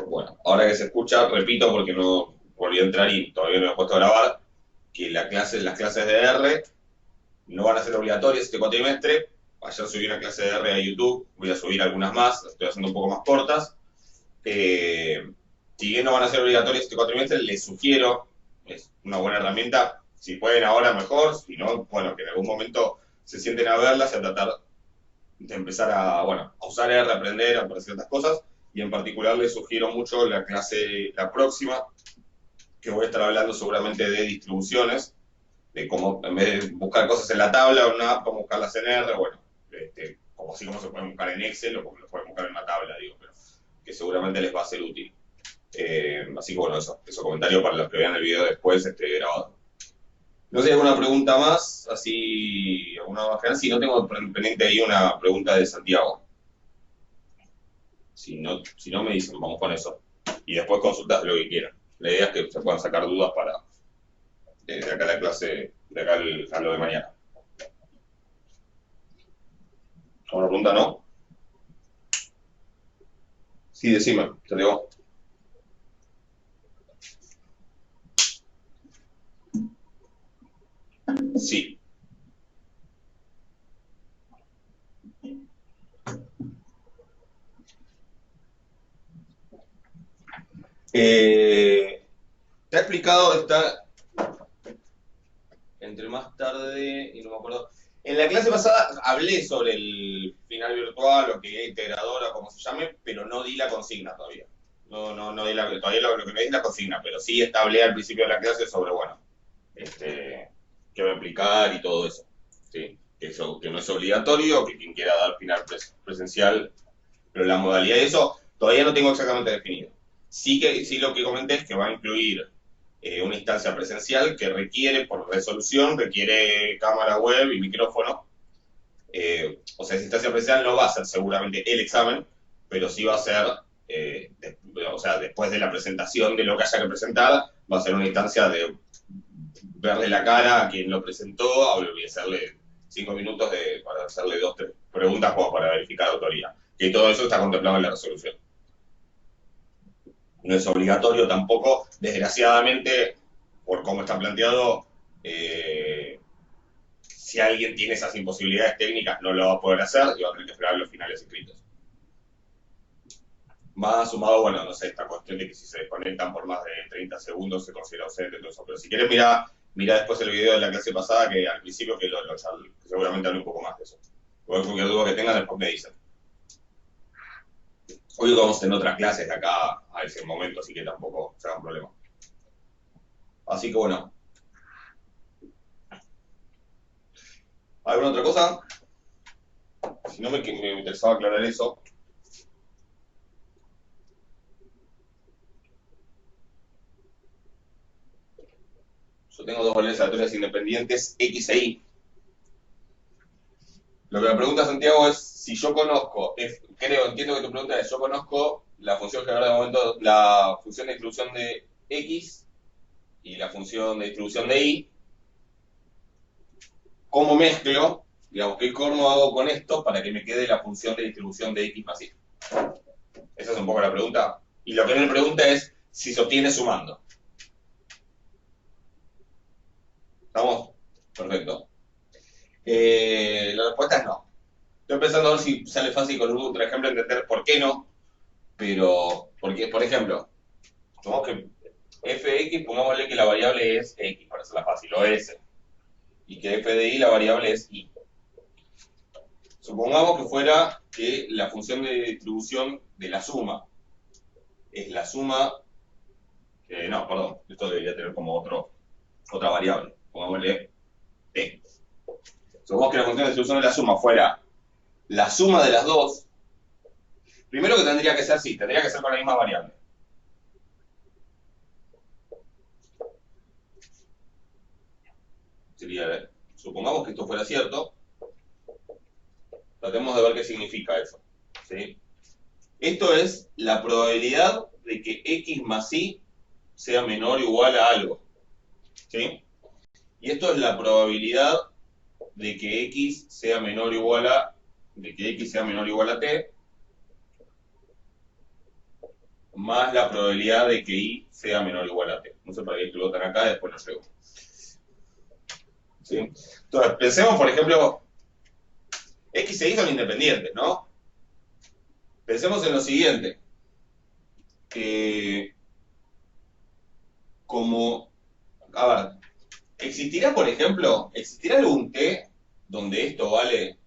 Bueno, ahora que se escucha, repito porque no volví a entrar y todavía no me he puesto a grabar, que las clases de R no van a ser obligatorias este cuatrimestre. Ayer subí una clase de R a YouTube, voy a subir algunas más, las estoy haciendo un poco más cortas. Si bien no van a ser obligatorias este cuatrimestre, les sugiero, es una buena herramienta, si pueden ahora mejor, si no, bueno, que en algún momento se sienten a verlas y a tratar de empezar a, bueno, a usar R, a aprender, a aprender ciertas cosas, y en particular les sugiero mucho la clase, la próxima, que voy a estar hablando seguramente de distribuciones, de cómo en vez de buscar cosas en la tabla o en una app, cómo buscarlas en R, bueno, como así como se pueden buscar en Excel o como lo pueden buscar en una tabla, digo, pero que seguramente les va a ser útil. Así que bueno, eso comentario para los que vean el video después grabado. No sé si hay alguna pregunta más, así, alguna más general. Si no, tengo pendiente ahí una pregunta de Santiago. Si no me dicen, vamos con eso. Y después consultas lo que quieran. La idea es que se puedan sacar dudas para de acá a la clase, de acá a lo de mañana. ¿Alguna pregunta no? Sí, decime, te digo. Sí. Te ha explicado, está entre más tarde y no me acuerdo. En la clase pasada hablé sobre el final virtual o que integradora, como se llame, pero no di la consigna todavía. No di todavía lo que me di es la consigna, pero sí hablé al principio de la clase sobre, bueno, qué va a implicar y todo eso. ¿Sí? Que no es obligatorio, que quien quiera dar final presencial, pero la modalidad de eso todavía no tengo exactamente definido. Sí lo que comenté es que va a incluir una instancia presencial que requiere, por resolución, requiere cámara web y micrófono. O sea, esa instancia presencial no va a ser seguramente el examen, pero sí va a ser, o sea, después de la presentación de lo que haya que presentar, va a ser una instancia de verle la cara a quien lo presentó y hacerle 5 minutos para hacerle 2, 3 preguntas como para verificar la autoría. Que todo eso está contemplado en la resolución. No es obligatorio tampoco, desgraciadamente, por cómo está planteado, si alguien tiene esas imposibilidades técnicas no lo va a poder hacer y va a tener que esperar los finales escritos. Más sumado, bueno, no sé, esta cuestión de que si se desconectan por más de 30 segundos se considera ausente, todo eso. Pero si quieres, mira después el video de la clase pasada, que al principio que seguramente hablé un poco más de eso. Cualquier duda que tengan, después me dicen. Hoy vamos en otras clases de acá a ese momento, así que tampoco se hagan problema. Así que bueno, ¿alguna otra cosa? Si no, me interesaba aclarar eso. Yo tengo dos valores aleatorias independientes, X e Y. Lo que me pregunta Santiago es si yo conozco, entiendo que tu pregunta es, yo conozco la función general de momento, la función de distribución de X y la función de distribución de Y, ¿cómo mezclo? Digamos, ¿qué corno hago con esto para que me quede la función de distribución de X más Y? Esa es un poco la pregunta. Y lo que él me pregunta es si se obtiene sumando. ¿Estamos? Perfecto. La respuesta es no. Estoy pensando a ver si sale fácil con otro ejemplo entender por qué no, pero, porque, por ejemplo, supongamos que f de x, pongámosle que la variable es x, para hacerla fácil, o s, y que f de y la variable es y. Supongamos que fuera que la función de distribución de la suma es la suma, no, perdón, esto debería tener como otra variable, pongámosle t. Supongamos que la función de distribución de la suma fuera la suma de las dos. Primero que tendría que ser así, tendría que ser con la misma variable. Sería, supongamos que esto fuera cierto, tratemos de ver qué significa eso. ¿Sí? Esto es la probabilidad de que x más y sea menor o igual a algo. ¿Sí? Y esto es la probabilidad de que x sea menor o igual a t más la probabilidad de que I sea menor o igual a T. No sé para qué pilotan acá, después nos llego. ¿Sí? Entonces, pensemos, por ejemplo, X e Y son independientes, ¿no? Pensemos en lo siguiente. Como, a ver, ¿existirá, por ejemplo, existirá algún T donde esto vale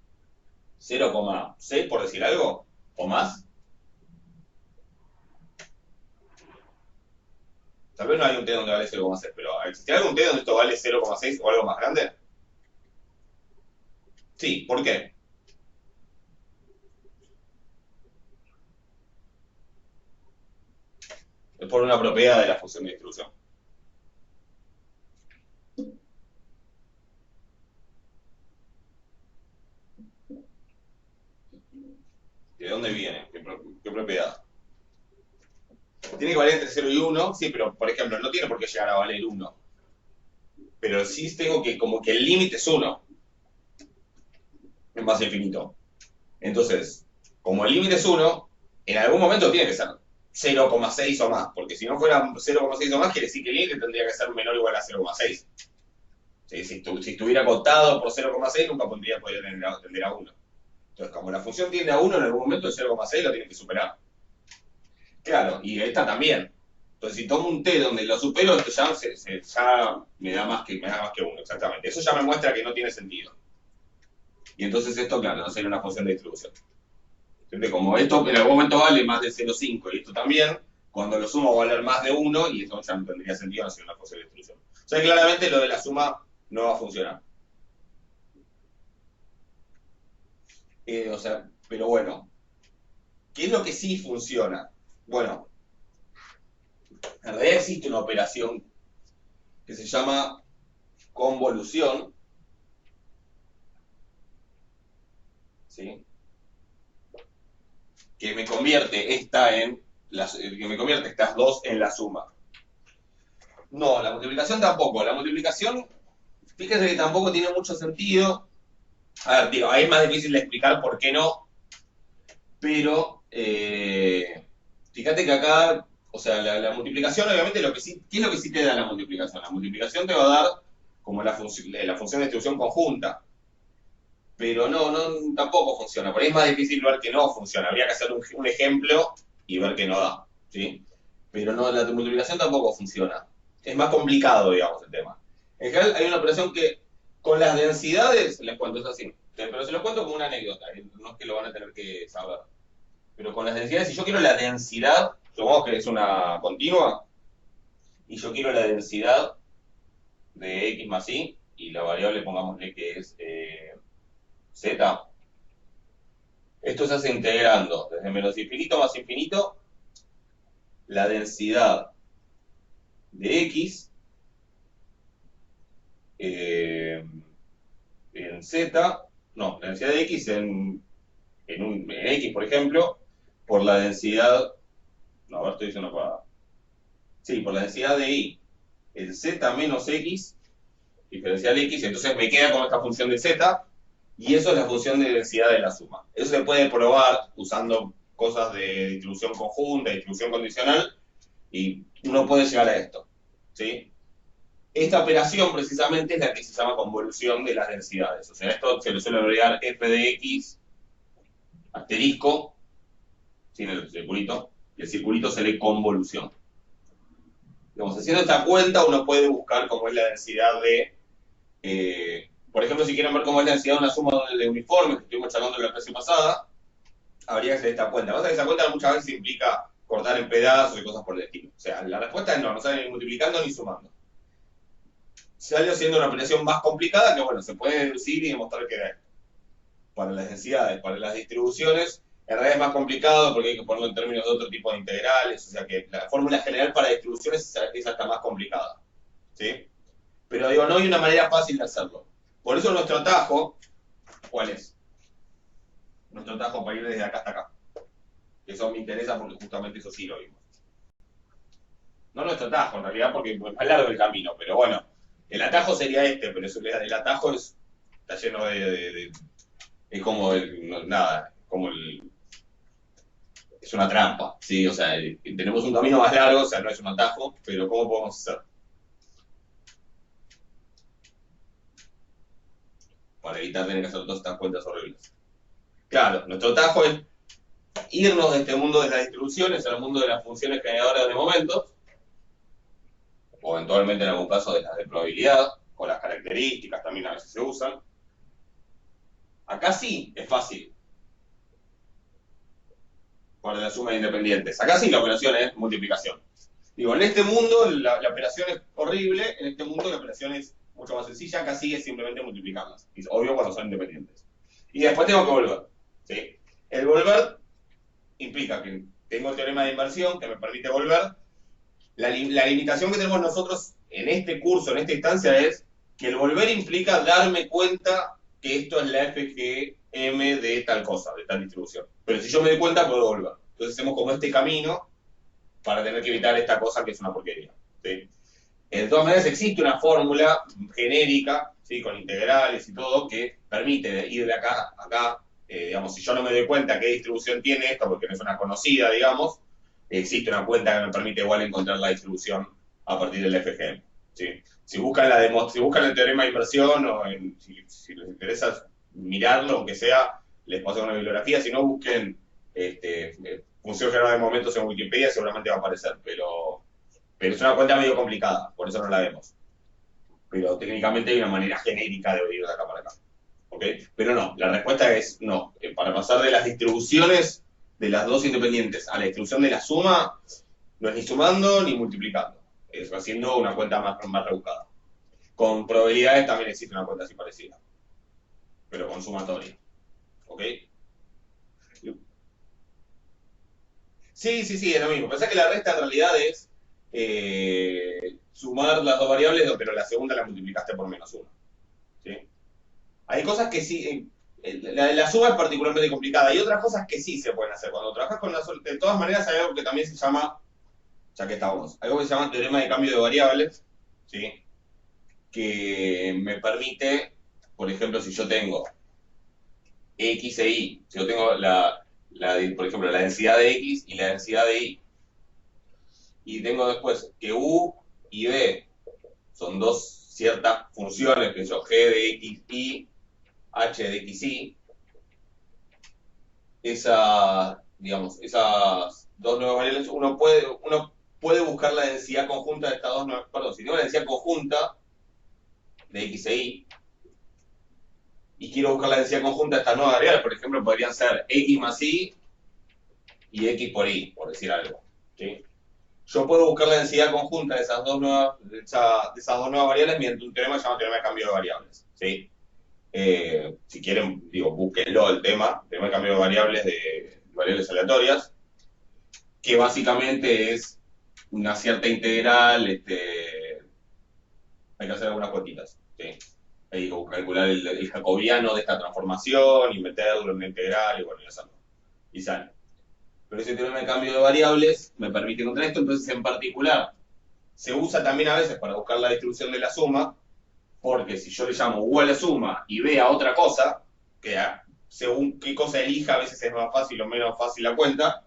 0,6 por decir algo? ¿O más? Tal vez no hay un T donde vale 0,6, pero ¿existirá algún T donde esto vale 0,6 o algo más grande? Sí, ¿por qué? Es por una propiedad de la función de distribución. ¿De dónde viene? ¿Qué propiedad? Tiene que valer entre 0 y 1, sí, pero por ejemplo, no tiene por qué llegar a valer 1. Pero sí tengo que, como que el límite es 1 en base infinito. Entonces, como el límite es 1, en algún momento tiene que ser 0,6 o más, porque si no fuera 0,6 o más, quiere decir que el límite tendría que ser menor o igual a 0,6. ¿Sí? Si estuviera acotado por 0,6, nunca podría tender a 1. Entonces, como la función tiende a 1, en algún momento el 0,6 lo tiene que superar. Claro, y esta también. Entonces, si tomo un T donde lo supero, esto ya me da más que 1, exactamente. Eso ya me muestra que no tiene sentido. Y entonces esto, claro, no sería una función de distribución. Entonces, como esto en algún momento vale más de 0,5 y esto también, cuando lo sumo va a valer más de 1 y eso ya no tendría sentido, no sería una función de distribución. O sea, claramente lo de la suma no va a funcionar. O sea, pero bueno, ¿qué es lo que sí funciona? Bueno, en realidad existe una operación que se llama convolución, ¿sí? Que me convierte que me convierte estas dos en la suma. No, la multiplicación tampoco. La multiplicación, fíjense que tampoco tiene mucho sentido. A ver, digo, ahí es más difícil de explicar por qué no, pero fíjate que acá, o sea, la multiplicación, obviamente, ¿qué es lo que sí te da la multiplicación? La multiplicación te va a dar como la función de distribución conjunta, pero tampoco funciona. Por ahí es más difícil ver que no funciona. Habría que hacer un ejemplo y ver que no da, ¿sí? Pero no, la multiplicación tampoco funciona. Es más complicado, digamos, el tema. En general, hay una operación que con las densidades, les cuento, es así. Pero se los cuento como una anécdota, no es que lo van a tener que saber. Pero con las densidades, si yo quiero la densidad, supongamos que es una continua, y yo quiero la densidad de x más y, y la variable pongámosle que es z, esto se hace integrando desde menos infinito más infinito la densidad de x en z, no, la densidad de x en x, por ejemplo, por la densidad, no, a ver, estoy diciendo para, sí, por la densidad de y en z menos x, diferencial x, entonces me queda con esta función de z, y eso es la función de densidad de la suma. Eso se puede probar usando cosas de distribución conjunta, distribución condicional, y uno puede llegar a esto, ¿sí? Esta operación precisamente es la que se llama convolución de las densidades. O sea, esto se le suele agregar f de x asterisco, sin el circulito, y el circulito se lee convolución. Digamos, haciendo esta cuenta uno puede buscar cómo es la densidad por ejemplo, si quieren ver cómo es la densidad de una suma de uniformes, que estuvimos charlando en la clase pasada, habría que hacer esta cuenta. Pasa que esa cuenta muchas veces implica cortar en pedazos y cosas por el estilo. O sea, la respuesta es no sale ni multiplicando ni sumando. Sale siendo una operación más complicada que, bueno, se puede deducir y demostrar que para las densidades, para las distribuciones, en realidad es más complicado porque hay que ponerlo en términos de otro tipo de integrales, o sea que la fórmula general para distribuciones es hasta más complicada, ¿sí? Pero digo, no hay una manera fácil de hacerlo. Por eso nuestro atajo, ¿cuál es? Nuestro atajo para ir desde acá hasta acá. Eso me interesa porque justamente eso sí lo vimos. No nuestro atajo, en realidad, porque es más largo el camino, pero bueno, el atajo sería este, pero el atajo está lleno es como nada, como yo una trampa, ¿sí? O sea, tenemos un camino más largo, o sea, no es un atajo, pero ¿cómo podemos hacer para evitar tener que hacer todas estas cuentas horribles? Claro, nuestro atajo es irnos de este mundo de las distribuciones al mundo de las funciones generadoras de momentos, o eventualmente en algún caso de las de probabilidad, o las características también a veces se usan. Acá sí es fácil, para la suma de independientes. Acá sí la operación es multiplicación. Digo, en este mundo la operación es horrible, en este mundo la operación es mucho más sencilla, acá sí es simplemente multiplicarlas. Y obvio cuando son independientes. Y después tengo que volver. ¿Sí? El volver implica que tengo el teorema de inversión que me permite volver. La limitación que tenemos nosotros en este curso, en esta instancia, es que el volver implica darme cuenta que esto es la FGM de tal cosa, de tal distribución. Pero si yo me doy cuenta, puedo volver. Entonces hacemos como este camino para tener que evitar esta cosa que es una porquería. ¿Sí? De todas maneras, existe una fórmula genérica, ¿sí? Con integrales y todo, que permite ir de acá a acá. Digamos, si yo no me doy cuenta qué distribución tiene esto, porque no es una conocida, digamos, existe una cuenta que me permite igual encontrar la distribución a partir del FGM. ¿Sí? Si buscan si buscan el teorema de inversión o si les interesa mirarlo, aunque sea, les paso una bibliografía. Si no, busquen función general de momentos en Wikipedia, seguramente va a aparecer, pero es una cuenta medio complicada, por eso no la vemos. Pero técnicamente hay una manera genérica de ir de acá para acá. ¿Okay? Pero no, la respuesta es no. Para pasar de las distribuciones de las dos independientes a la distribución de la suma, no es ni sumando ni multiplicando. Es haciendo una cuenta más rebuscada. Con probabilidades también existe una cuenta así parecida, pero con sumatoria. ¿Ok? Sí, es lo mismo. Pensá que la resta en realidad es sumar las dos variables, pero la segunda la multiplicaste por menos uno. ¿Sí? Hay cosas que sí, la suma es particularmente complicada. Hay otras cosas que sí se pueden hacer. Cuando trabajas con de todas maneras hay algo que también se llama, ya que estábamos, algo que se llama teorema de cambio de variables, ¿sí? Que me permite, por ejemplo, si yo tengo X e Y, si yo tengo por ejemplo, la densidad de X y la densidad de Y, y tengo después que U y B son dos ciertas funciones, que son G de X, Y, H de X, Y, digamos, esas dos nuevas variables, uno puede buscar la densidad conjunta de estas dos nuevas, perdón, si tengo la densidad conjunta de X e Y quiero buscar la densidad conjunta de estas nuevas variables, por ejemplo, podrían ser X más Y y X por Y, por decir algo. ¿Sí? Yo puedo buscar la densidad conjunta de esas dos nuevas, de esas dos nuevas variables mediante un teorema llamado teorema de cambio de variables. ¿Sí? Si quieren, digo, búsquenlo el tema de cambio de variables aleatorias, que básicamente es una cierta integral, hay que hacer algunas cuentitas. ¿Sí? Hay que calcular el jacobiano de esta transformación y meterlo en una integral y bueno, y hacerlo. Y sale. Pero ese teorema de cambio de variables me permite encontrar esto, entonces en particular se usa también a veces para buscar la distribución de la suma, porque si yo le llamo U a la suma y B a otra cosa, que según qué cosa elija, a veces es más fácil o menos fácil la cuenta,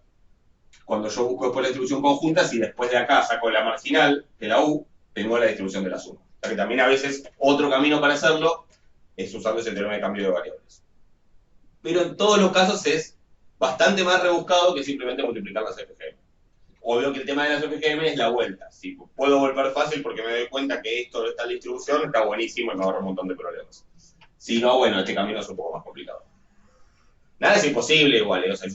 cuando yo busco después la distribución conjunta, si después de acá saco la marginal de la U, tengo la distribución de la suma. O sea que también a veces otro camino para hacerlo es usando ese teorema de cambio de variables. Pero en todos los casos es bastante más rebuscado que simplemente multiplicar las FGM. Obvio que el tema de las FGM es la vuelta. Si puedo volver fácil porque me doy cuenta que esto de esta distribución está buenísimo y me ahorra un montón de problemas. Si no, bueno, este camino es un poco más complicado. Nada es imposible igual, o sea,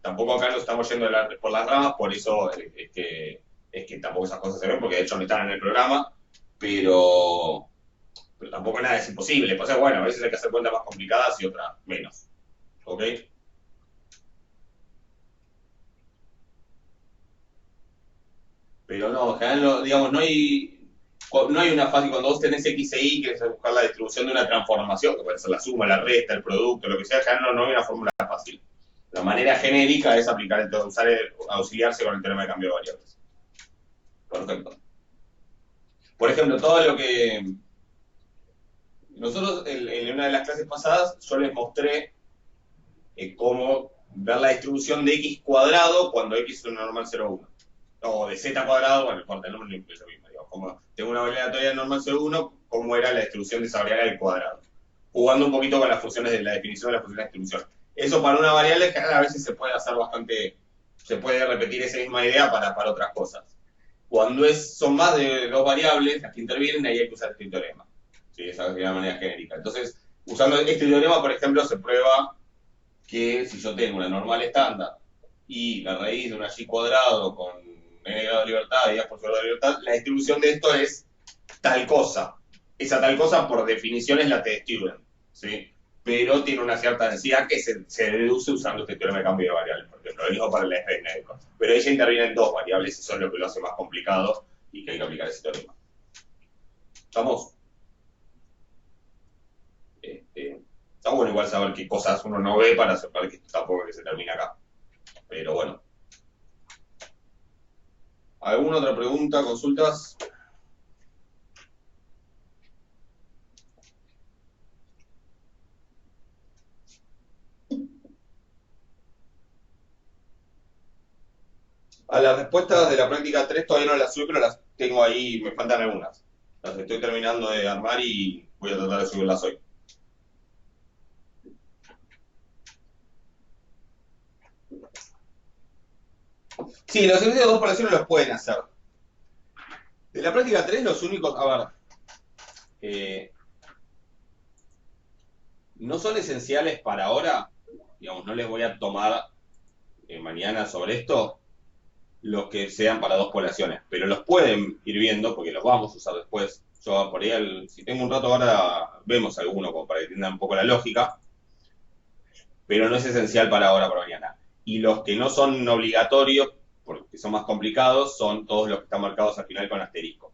tampoco acá nos estamos yendo por las ramas, por eso es que tampoco esas cosas se ven, porque de hecho no están en el programa, pero tampoco nada es imposible. Pues bueno, a veces hay que hacer cuentas más complicadas y otras menos. ¿Ok? Pero no, en general, no, digamos, no hay una fácil, cuando vos tenés X e Y, que es buscar la distribución de una transformación, que puede ser la suma, la resta, el producto, lo que sea, en general no hay una fórmula fácil. La manera genérica es auxiliarse con el teorema de cambio de variables. Perfecto. Por ejemplo, todo lo que nosotros en una de las clases pasadas yo les mostré cómo ver la distribución de x cuadrado cuando x es una normal 0,1. O de z cuadrado, bueno, importa, el número es lo mismo. Digo, como tengo una variable aleatoria normal 0,1, ¿cómo era la distribución de esa variable al cuadrado? Jugando un poquito con las funciones de la definición de las funciones de distribución. Eso para una variable general a veces se puede hacer bastante, se puede repetir esa misma idea para otras cosas. Cuando son más de dos variables las que intervienen, ahí hay que usar este teorema. ¿Sí? Esa es de una manera genérica. Entonces, usando este teorema, por ejemplo, se prueba que si yo tengo una normal estándar y la raíz de una y cuadrado con n grado de libertad y a por grado de libertad, la distribución de esto es tal cosa. Esa tal cosa, por definición, es la T-Student, ¿sí? Pero tiene una cierta densidad que se deduce usando este teorema de cambio de variables, por ejemplo. Lo mismo para la f de. Pero ella interviene en dos variables y eso es lo que lo hace más complicado y que hay que aplicar ese teorema. ¿Estamos? Está bueno igual saber qué cosas uno no ve para saber que esto tampoco es que se termina acá. Pero bueno. ¿Alguna otra pregunta, consultas? A las respuestas de la práctica 3 todavía no las subí, pero las tengo ahí, me faltan algunas. Las estoy terminando de armar y voy a tratar de subirlas hoy. Sí, los ejercicios de dos poblaciones los pueden hacer. De la práctica 3 los únicos, a ver, no son esenciales para ahora, digamos, no les voy a tomar mañana sobre esto, los que sean para dos poblaciones, pero los pueden ir viendo porque los vamos a usar después. Yo por ahí, si tengo un rato ahora, vemos alguno como para que entiendan un poco la lógica, pero no es esencial para ahora, para mañana. Y los que no son obligatorios, porque son más complicados, son todos los que están marcados al final con asterisco.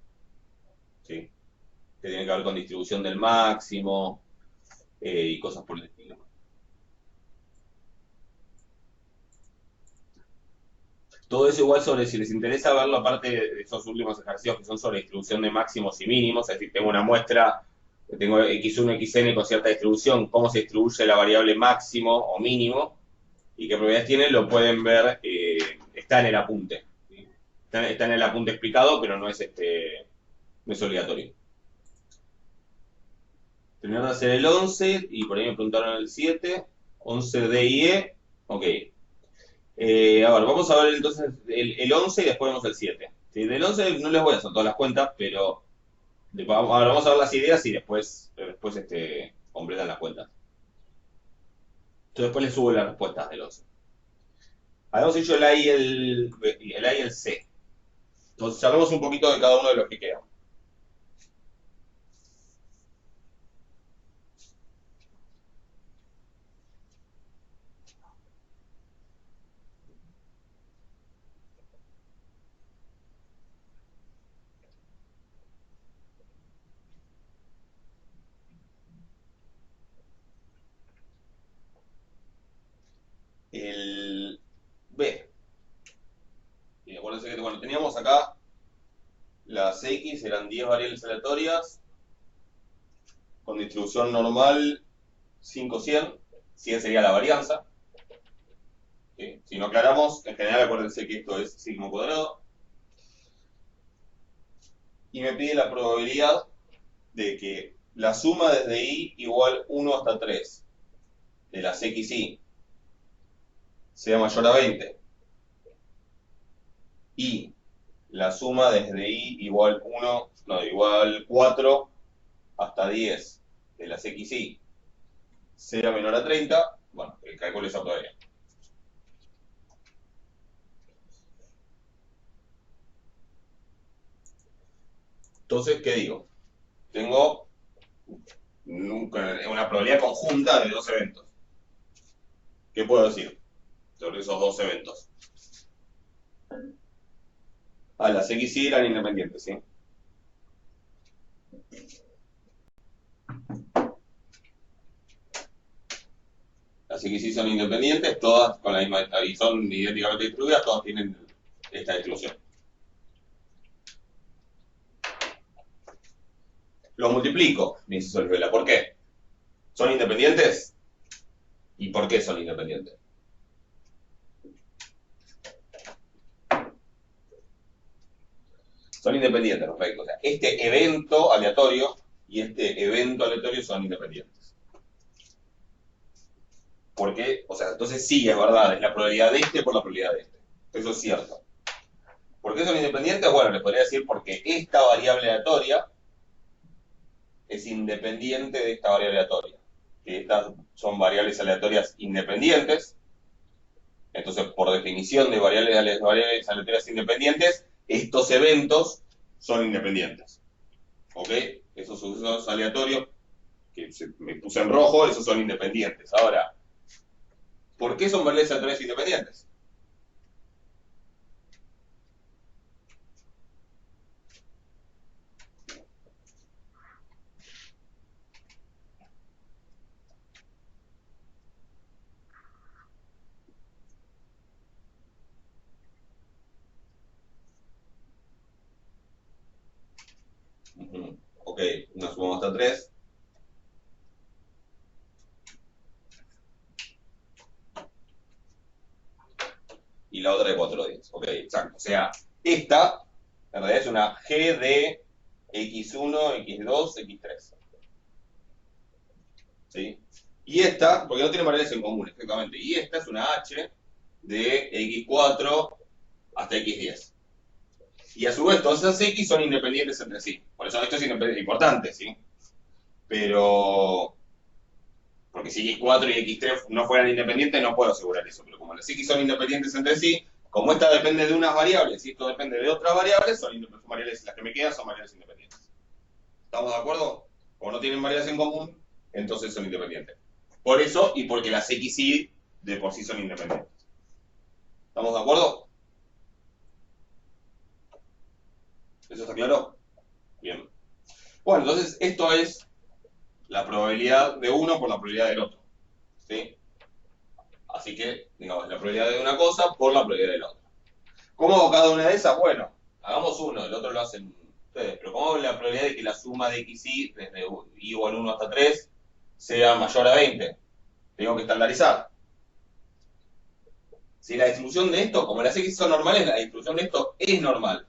¿Sí? Que tienen que ver con distribución del máximo y cosas por el estilo. Todo eso igual sobre, si les interesa verlo, aparte de esos últimos ejercicios que son sobre distribución de máximos y mínimos, es decir, tengo una muestra, tengo x1, xn con cierta distribución, cómo se distribuye la variable máximo o mínimo y qué propiedades tiene, lo pueden ver, está en el apunte. ¿Sí? Está en el apunte explicado, pero no es, no es obligatorio. Terminar de hacer el 11 y por ahí me preguntaron el 7, 11 D y E, ok. A ver, vamos a ver entonces el 11 y después vemos el 7. ¿Sí? Del 11 no les voy a hacer todas las cuentas, pero vamos a ver las ideas y después completan las cuentas. Entonces después les subo las respuestas del 11. Habíamos hecho el A y el A y el C. Entonces hablamos un poquito de cada uno de los que quedan. El B. Y acuérdense que bueno, teníamos acá las X, eran 10 variables aleatorias, con distribución normal 5, 100. 100 sería la varianza. ¿Sí? Si no aclaramos, en general acuérdense que esto es sigma cuadrado. Y me pide la probabilidad de que la suma desde i igual 1 hasta 3 de las xy sea mayor a 20 y la suma desde i igual 1, no, igual 4 hasta 10 de las xy sea menor a 30, bueno, el cálculo es todavía. Entonces, ¿qué digo? Tengo una probabilidad conjunta de dos eventos. ¿Qué puedo decir sobre esos dos eventos? Las XY eran independientes, ¿sí? Las XY son independientes, todas con la misma, y son idénticamente distribuidas, todas tienen esta distribución. Los multiplico, me dice Solvela. ¿Por qué? ¿Son independientes? ¿Y por qué son independientes? Son independientes, perfecto. O sea, este evento aleatorio y este evento aleatorio son independientes. ¿Por qué? O sea, entonces sí, es verdad, es la probabilidad de este por la probabilidad de este. Eso es cierto. ¿Por qué son independientes? Bueno, les podría decir porque esta variable aleatoria es independiente de esta variable aleatoria. Que estas son variables aleatorias independientes. Entonces, por definición de variables aleatorias independientes, estos eventos son independientes. ¿Ok? Esos sucesos aleatorios que me puse en rojo, esos son independientes. Ahora, ¿por qué son variables aleatorias independientes? Ok, nos sumamos hasta 3. Y la otra de 4 días. Ok, exacto. O sea, esta en realidad es una G de X1, X2, X3. ¿Sí? Y esta, porque no tiene variables en común, exactamente. Y esta es una H de X4 hasta X10. Y a su vez, todas esas X son independientes entre sí. Por eso esto es importante, ¿sí? Pero, porque si X4 y X3 no fueran independientes, no puedo asegurar eso. Pero como las X son independientes entre sí, como esta depende de unas variables y esto depende de otras variables, son variables, las que me quedan son variables independientes. ¿Estamos de acuerdo? Como no tienen variables en común, entonces son independientes. Por eso y porque las X y de por sí son independientes. ¿Estamos de acuerdo? ¿Eso está claro? Bien. Bueno, entonces esto es la probabilidad de uno por la probabilidad del otro. ¿Sí? Así que, digamos, la probabilidad de una cosa por la probabilidad de la otra. ¿Cómo hago cada una de esas? Bueno, hagamos uno, el otro lo hacen ustedes. Pero ¿cómo hago la probabilidad de que la suma de xy desde i igual 1 hasta 3 sea mayor a 20? Tengo que estandarizar. Si la distribución de esto, como las x son normales, la distribución de esto es normal.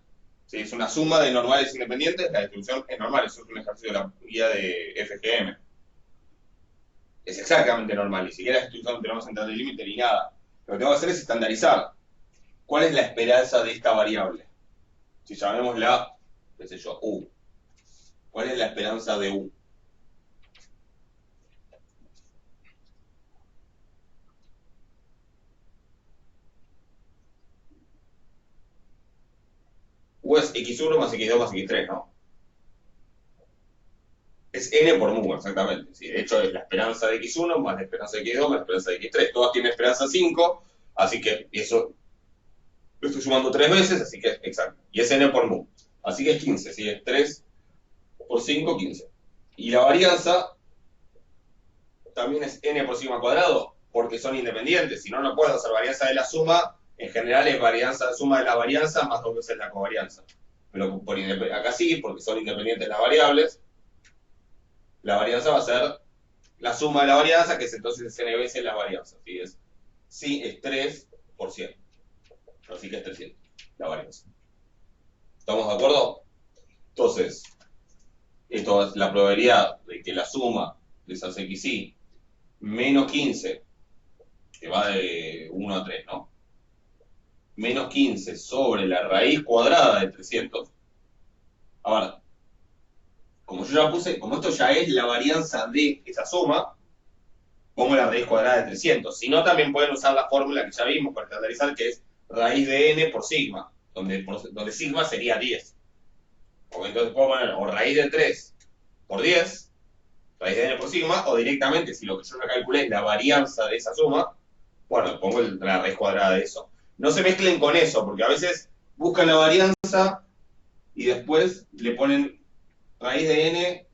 Si es una suma de normales independientes, la distribución es normal. Eso es un ejercicio de la guía de FGM. Es exactamente normal. Ni siquiera la distribución tenemos entrar de límite ni nada. Lo que tengo que hacer es estandarizar. ¿Cuál es la esperanza de esta variable? Si llamémosla, qué sé yo, U. ¿Cuál es la esperanza de U? U es x1 más x2 más x3, ¿no? Es n por mu, exactamente. Sí, de hecho, es la esperanza de x1 más la esperanza de x2 más la esperanza de x3. Todas tienen esperanza 5, así que eso lo estoy sumando 3 veces, así que exacto. Y es n por mu. Así que es 15, ¿sí? Es 3 por 5, 15. Y la varianza también es n por sigma cuadrado, porque son independientes. Si no, no puedo hacer varianza de la suma. En general es varianza, suma de la varianza más 2 veces la covarianza. Pero acá sí, porque son independientes las variables, la varianza va a ser la suma de la varianza, que es entonces n veces la varianza. ¿Sí? Es 3 por 100. Así que es 300, la varianza. ¿Estamos de acuerdo? Entonces, esto es la probabilidad de que la suma de esas xy menos 15, que va de 1 a 3, ¿no? Menos 15 sobre la raíz cuadrada de 300. A ver, como yo ya puse, como esto ya es la varianza de esa suma, pongo la raíz cuadrada de 300. Si no, también pueden usar la fórmula que ya vimos para estandarizar, que es raíz de n por sigma, donde sigma sería 10. O entonces puedo poner o raíz de 3 por 10, raíz de n por sigma, o directamente, si lo que yo ya calculé es la varianza de esa suma, bueno, pongo la raíz cuadrada de eso. No se mezclen con eso, porque a veces buscan la varianza y después le ponen raíz de n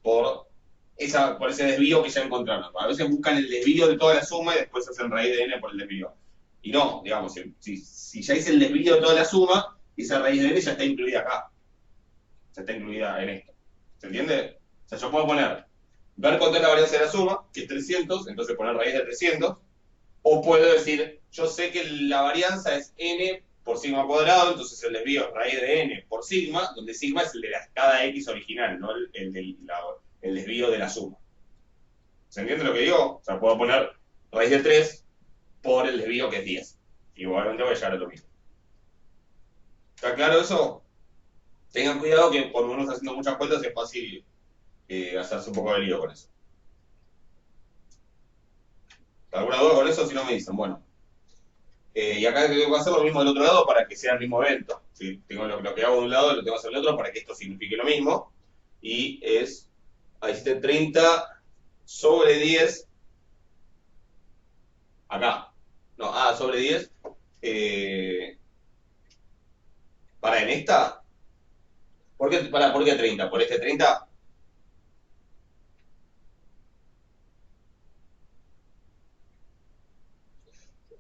por ese desvío que ya encontraron. A veces buscan el desvío de toda la suma y después hacen raíz de n por el desvío. Y no, digamos, si ya hice el desvío de toda la suma, esa raíz de n ya está incluida acá. Ya está incluida en esto. ¿Se entiende? O sea, yo puedo ver cuánto es la varianza de la suma, que es 300, entonces poner raíz de 300, o puedo decir, yo sé que la varianza es n por sigma cuadrado, entonces el desvío es raíz de n por sigma, donde sigma es el de cada x original, no el desvío de la suma. ¿Se entiende lo que digo? O sea, puedo poner raíz de 3 por el desvío que es 10. Igualmente voy a llegar a lo mismo. ¿Está claro eso? Tengan cuidado que cuando uno está haciendo muchas cuentas es fácil hacerse un poco de lío con eso. ¿Alguna duda con eso? Si no me dicen, bueno. Y acá tengo que hacer lo mismo del otro lado para que sea el mismo evento. ¿Sí? Tengo lo que hago de un lado, lo tengo que hacer del otro para que esto signifique lo mismo. Y es, ahí hiciste 30 sobre 10. Acá. No, sobre 10. Para en esta. ¿Por qué 30? ¿Por este 30?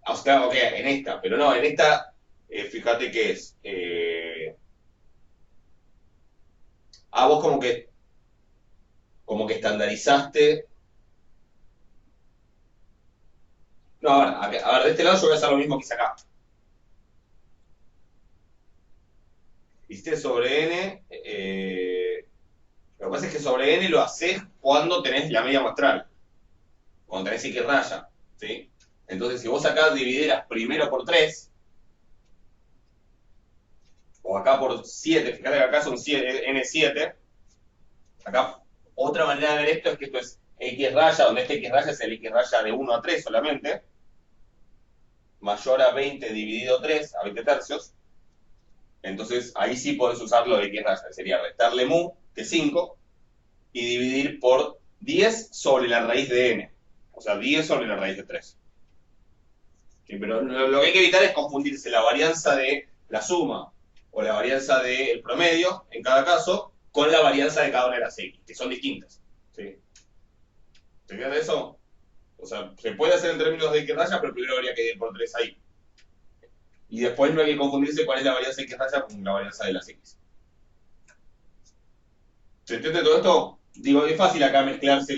O sea, ok, en esta. Pero no, en esta, fíjate que es. Vos como que estandarizaste. No, a ver, de este lado yo voy a hacer lo mismo que hice acá. Hiciste sobre n. Lo que pasa es que sobre n lo haces cuando tenés la media muestral. Cuando tenés X raya. ¿Sí? Entonces, si vos acá dividieras primero por 3, o acá por 7, fíjate que acá son n7, acá otra manera de ver esto es que esto es X raya, donde este X raya es el X raya de 1 a 3 solamente, mayor a 20 dividido 3, a 20 tercios. Entonces, ahí sí podés usar lo de X raya, que sería restarle mu, que es 5, y dividir por 10 sobre la raíz de n. O sea, 10 sobre la raíz de 3. Sí, pero lo que hay que evitar es confundirse la varianza de la suma o la varianza del promedio, en cada caso, con la varianza de cada una de las x, que son distintas. ¿Sí? ¿Se entiende eso? O sea, se puede hacer en términos de x raya, pero primero habría que ir por 3 ahí. Y después no hay que confundirse cuál es la varianza de x raya con la varianza de las x. ¿Se entiende todo esto? Digo, es fácil acá mezclarse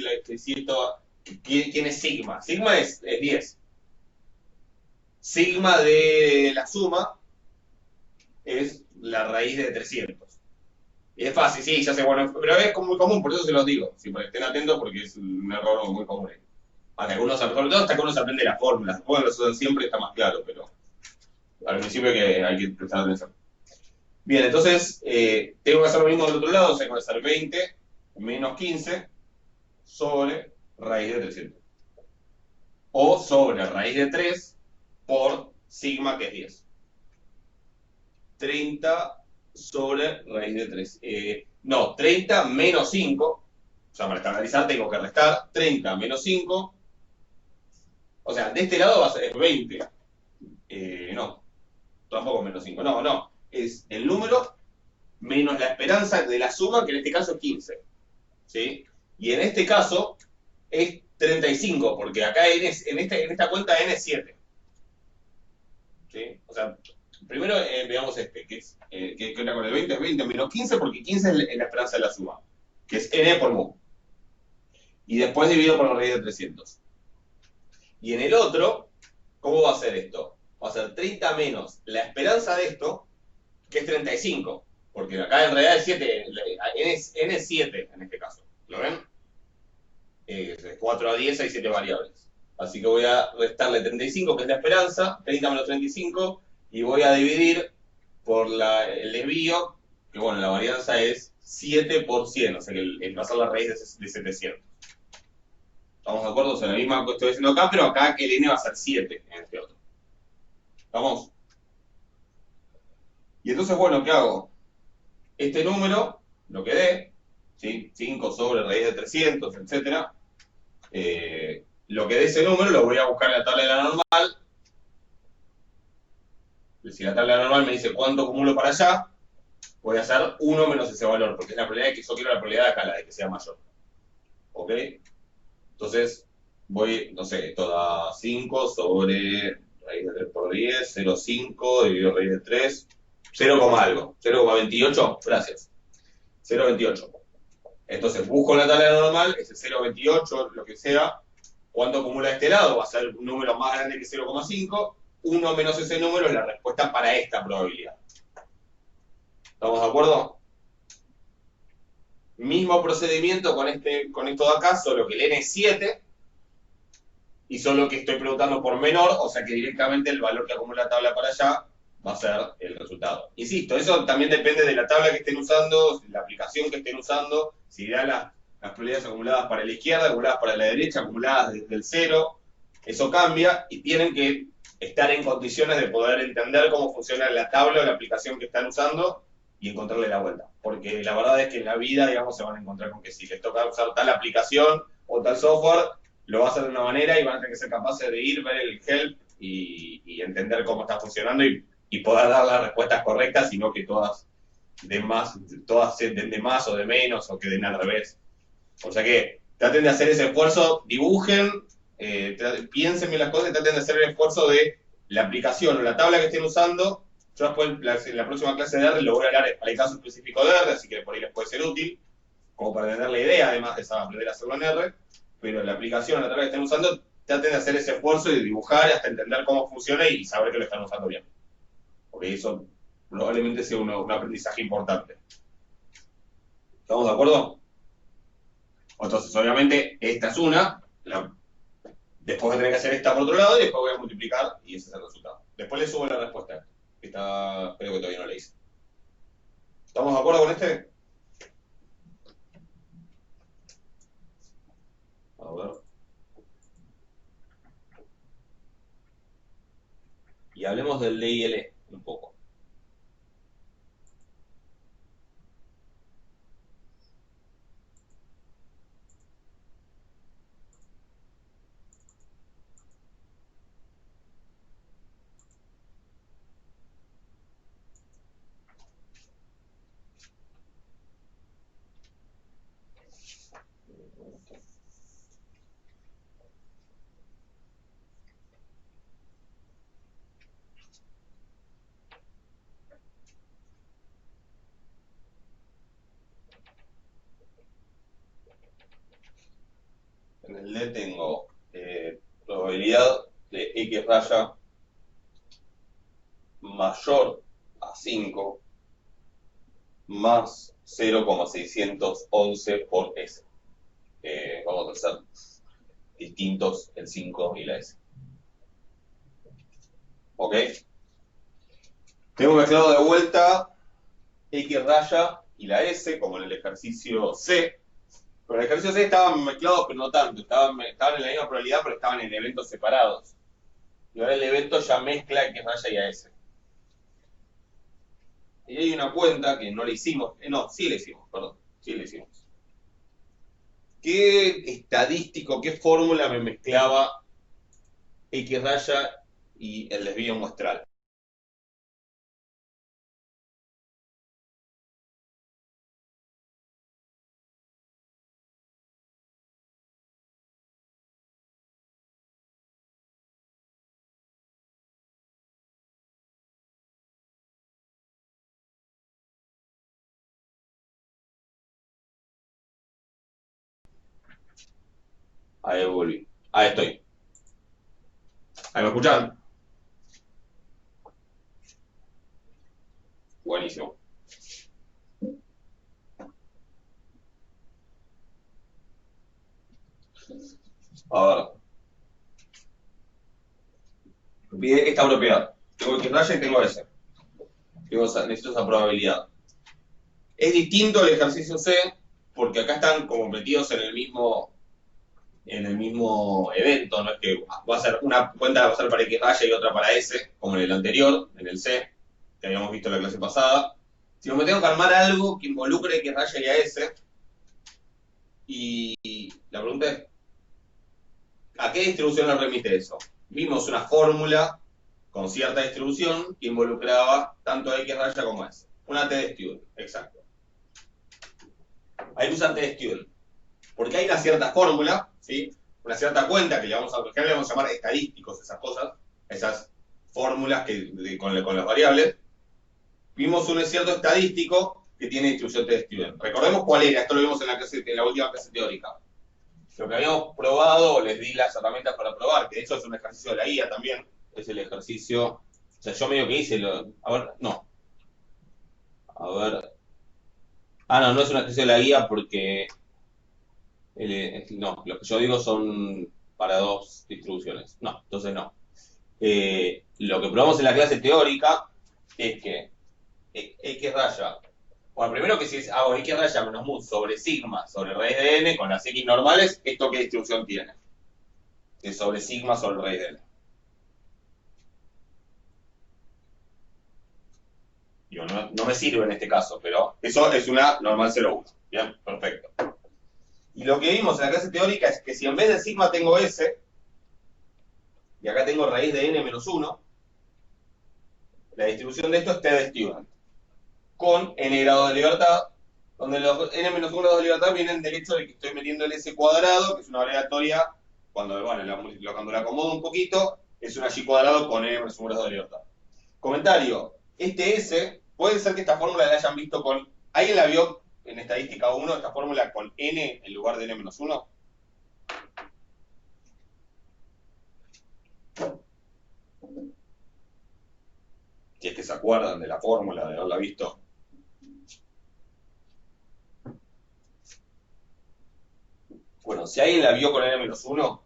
¿quién es sigma? Sigma es 10. Sigma de la suma es la raíz de 300. Y es fácil, sí, ya sé, bueno, pero es muy común, por eso se los digo. Sí, para que estén atentos porque es un error muy común. Para algunos, sobre todo hasta que uno se aprende las fórmulas. Las fórmulas siempre está más claro, pero al principio hay que prestar atención. Bien, entonces, tengo que hacer lo mismo del otro lado, o sea, tengo que hacer 20 menos 15 sobre raíz de 300. O sobre raíz de 3 por sigma, que es 10. 30 sobre raíz de 3. No, 30 menos 5. O sea, para estandarizar tengo que restar 30 menos 5. O sea, de este lado va a ser 20. No, tampoco menos 5. No. Es el número menos la esperanza de la suma, que en este caso es 15. ¿Sí? Y en este caso es 35, porque acá en esta cuenta n es 7. ¿Sí? O sea, primero veamos que era con el 20, 20 menos 15, porque 15 es la esperanza de la suma, que es n por mu. Y después dividido por la raíz de 300. Y en el otro, ¿cómo va a ser esto? Va a ser 30 menos la esperanza de esto, que es 35. Porque acá en realidad es 7, n es 7 en este caso. ¿Lo ven? 4 a 10 hay 7 variables. Así que voy a restarle 35, que es la esperanza, 30 menos 35, y voy a dividir por el desvío, que bueno, la varianza es 7 por 100, o sea que el pasar la raíz de 700. ¿Estamos de acuerdo? O sea, la misma que estoy diciendo acá, pero acá que el n va a ser 7 en este otro. ¿Estamos? Y entonces, bueno, ¿qué hago? Este número, lo que dé, ¿sí? 5 sobre raíz de 300, etc. Lo que dé ese número lo voy a buscar en la tabla de la normal. Si la tabla de la normal me dice cuánto acumulo para allá, voy a hacer 1 menos ese valor, porque es la probabilidad de que yo quiero la probabilidad de acá, la de que sea mayor. ¿Ok? Entonces, voy, no sé, esto da 5 sobre raíz de 3 por 10, 0,5 dividido raíz de 3, 0, algo, 0,28, gracias, 0,28. Entonces, busco la tabla normal, ese 0,28, lo que sea, ¿cuánto acumula este lado? Va a ser un número más grande que 0,5, 1 menos ese número es la respuesta para esta probabilidad. ¿Estamos de acuerdo? Mismo procedimiento con esto de acá, solo que el n es 7, y solo que estoy preguntando por menor, o sea que directamente el valor que acumula la tabla para allá va a ser el resultado. Insisto, eso también depende de la tabla que estén usando, la aplicación que estén usando, si da las probabilidades acumuladas para la izquierda, acumuladas para la derecha, acumuladas desde el 0, eso cambia y tienen que estar en condiciones de poder entender cómo funciona la tabla o la aplicación que están usando y encontrarle la vuelta. Porque la verdad es que en la vida, digamos, se van a encontrar con que si les toca usar tal aplicación o tal software, lo va a hacer de una manera y van a tener que ser capaces de ir, ver el help y entender cómo está funcionando y poder dar las respuestas correctas, y no que todas den de más o de menos o que den al revés. O sea que traten de hacer ese esfuerzo, dibujen, piensen bien las cosas y traten de hacer el esfuerzo de la aplicación o la tabla que estén usando. Yo después, en la próxima clase de R, lo voy a hablar para el caso específico de R, así que por ahí les puede ser útil, como para tener la idea, además de aprender a hacerlo en R, pero la aplicación, la tabla que estén usando, traten de hacer ese esfuerzo y de dibujar hasta entender cómo funciona y saber que lo están usando bien. Porque eso probablemente sea un aprendizaje importante. ¿Estamos de acuerdo? Entonces, obviamente, esta es una, después voy a tener que hacer esta por otro lado y después voy a multiplicar y ese es el resultado. Después le subo la respuesta. Espero que todavía no la hice. ¿Estamos de acuerdo con este? A ver. Y hablemos del D y el E un poco. En el D tengo probabilidad de X raya mayor a 5 más 0,611 por S. Vamos a hacer distintos el 5 y la S. ¿Ok? Tengo mezclado de vuelta X raya y la S, como en el ejercicio C. Pero en el ejercicio C estaban mezclados, pero no tanto. Estaban en la misma probabilidad, pero estaban en eventos separados. Y ahora el evento ya mezcla X raya y a S. Y hay una cuenta que no le hicimos. No, sí le hicimos, perdón. Sí le hicimos. ¿Qué estadístico, qué fórmula me mezclaba X raya y el desvío muestral? Ahí volví. Ahí estoy. ¿Ahí me escuchan? Buenísimo. A ver. Pide esta propiedad. Tengo X raya y tengo S. Necesito esa probabilidad. Es distinto al ejercicio C, porque acá están como metidos en el mismo evento. No es que va a ser una cuenta va a ser para X raya y otra para S, como en el anterior, en el C, que habíamos visto en la clase pasada. Si me tengo que armar algo que involucre X raya y a S, y la pregunta es, ¿a qué distribución nos remite eso? Vimos una fórmula con cierta distribución que involucraba tanto a X raya como a S. Una t-de-Student, exacto. Ahí usan t-de-Student. Porque hay una cierta fórmula, ¿sí? Una cierta cuenta que le vamos a llamar estadísticos, esas cosas, esas fórmulas con las variables. Vimos un cierto estadístico que tiene distribución t-de-Student. Recordemos cuál era, esto lo vimos en la última clase teórica. Lo que habíamos probado, les di las herramientas para probar, que de hecho es un ejercicio de la guía también, es el ejercicio. O sea, yo medio que hice lo. A ver, no. A ver. Ah, no, no es un ejercicio de la guía porque. No, lo que yo digo son para dos distribuciones. No, entonces no. Lo que probamos en la clase teórica es que X raya. Bueno, primero que si hago X raya menos mu sobre sigma sobre raíz de n con las X normales, ¿esto qué distribución tiene? Es sobre sigma sobre raíz de n. Digo, no, no me sirve en este caso, pero eso es una normal 0,1. Bien, perfecto. Y lo que vimos en la clase teórica es que si en vez de sigma tengo S, y acá tengo raíz de n menos 1, la distribución de esto es T de student, con n grados de libertad, donde los n menos 1 grados de libertad vienen del hecho de que estoy metiendo el S cuadrado, que es una aleatoria, cuando, bueno, cuando la acomodo un poquito, es una Y cuadrado con n menos 1 grados de libertad. Comentario, este S, puede ser que esta fórmula la hayan visto con... ¿Alguien la vio en estadística 1, esta fórmula con n en lugar de n menos 1? Si es que se acuerdan de la fórmula, de haberla visto. Bueno, si alguien la vio con n menos 1,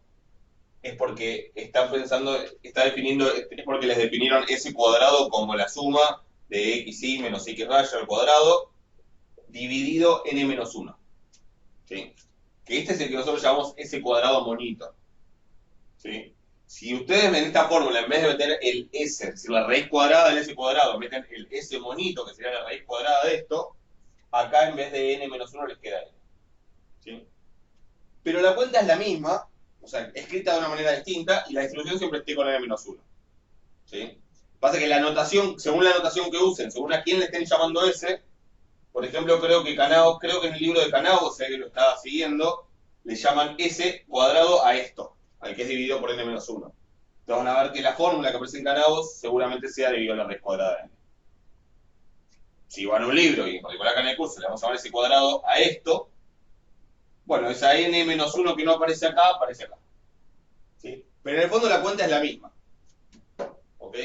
es porque está pensando, está definiendo, es porque les definieron S cuadrado como la suma de xy menos x raya al cuadrado dividido n menos 1. ¿Sí? Que este es el que nosotros llamamos S cuadrado monito. ¿Sí? Si ustedes en esta fórmula, en vez de meter el S, es decir, la raíz cuadrada del S cuadrado, meten el S monito, que sería la raíz cuadrada de esto, acá en vez de n menos 1 les queda n. ¿Sí? Pero la cuenta es la misma, o sea, escrita de una manera distinta, y la distribución siempre esté con n menos 1. ¿Sí? Pasa que la anotación, según la anotación que usen, según a quién le estén llamando S, por ejemplo, creo que en el libro de Canao, o sea que lo estaba siguiendo, le llaman S cuadrado a esto, al que es dividido por n menos 1. Entonces van a ver que la fórmula que aparece en Canavos seguramente sea dividido a la raíz cuadrada de n. Si van a un libro y en particular acá en el curso le vamos a llamar S cuadrado a esto, bueno, esa n menos 1 que no aparece acá, aparece acá. ¿Sí? Pero en el fondo la cuenta es la misma. ¿Ok?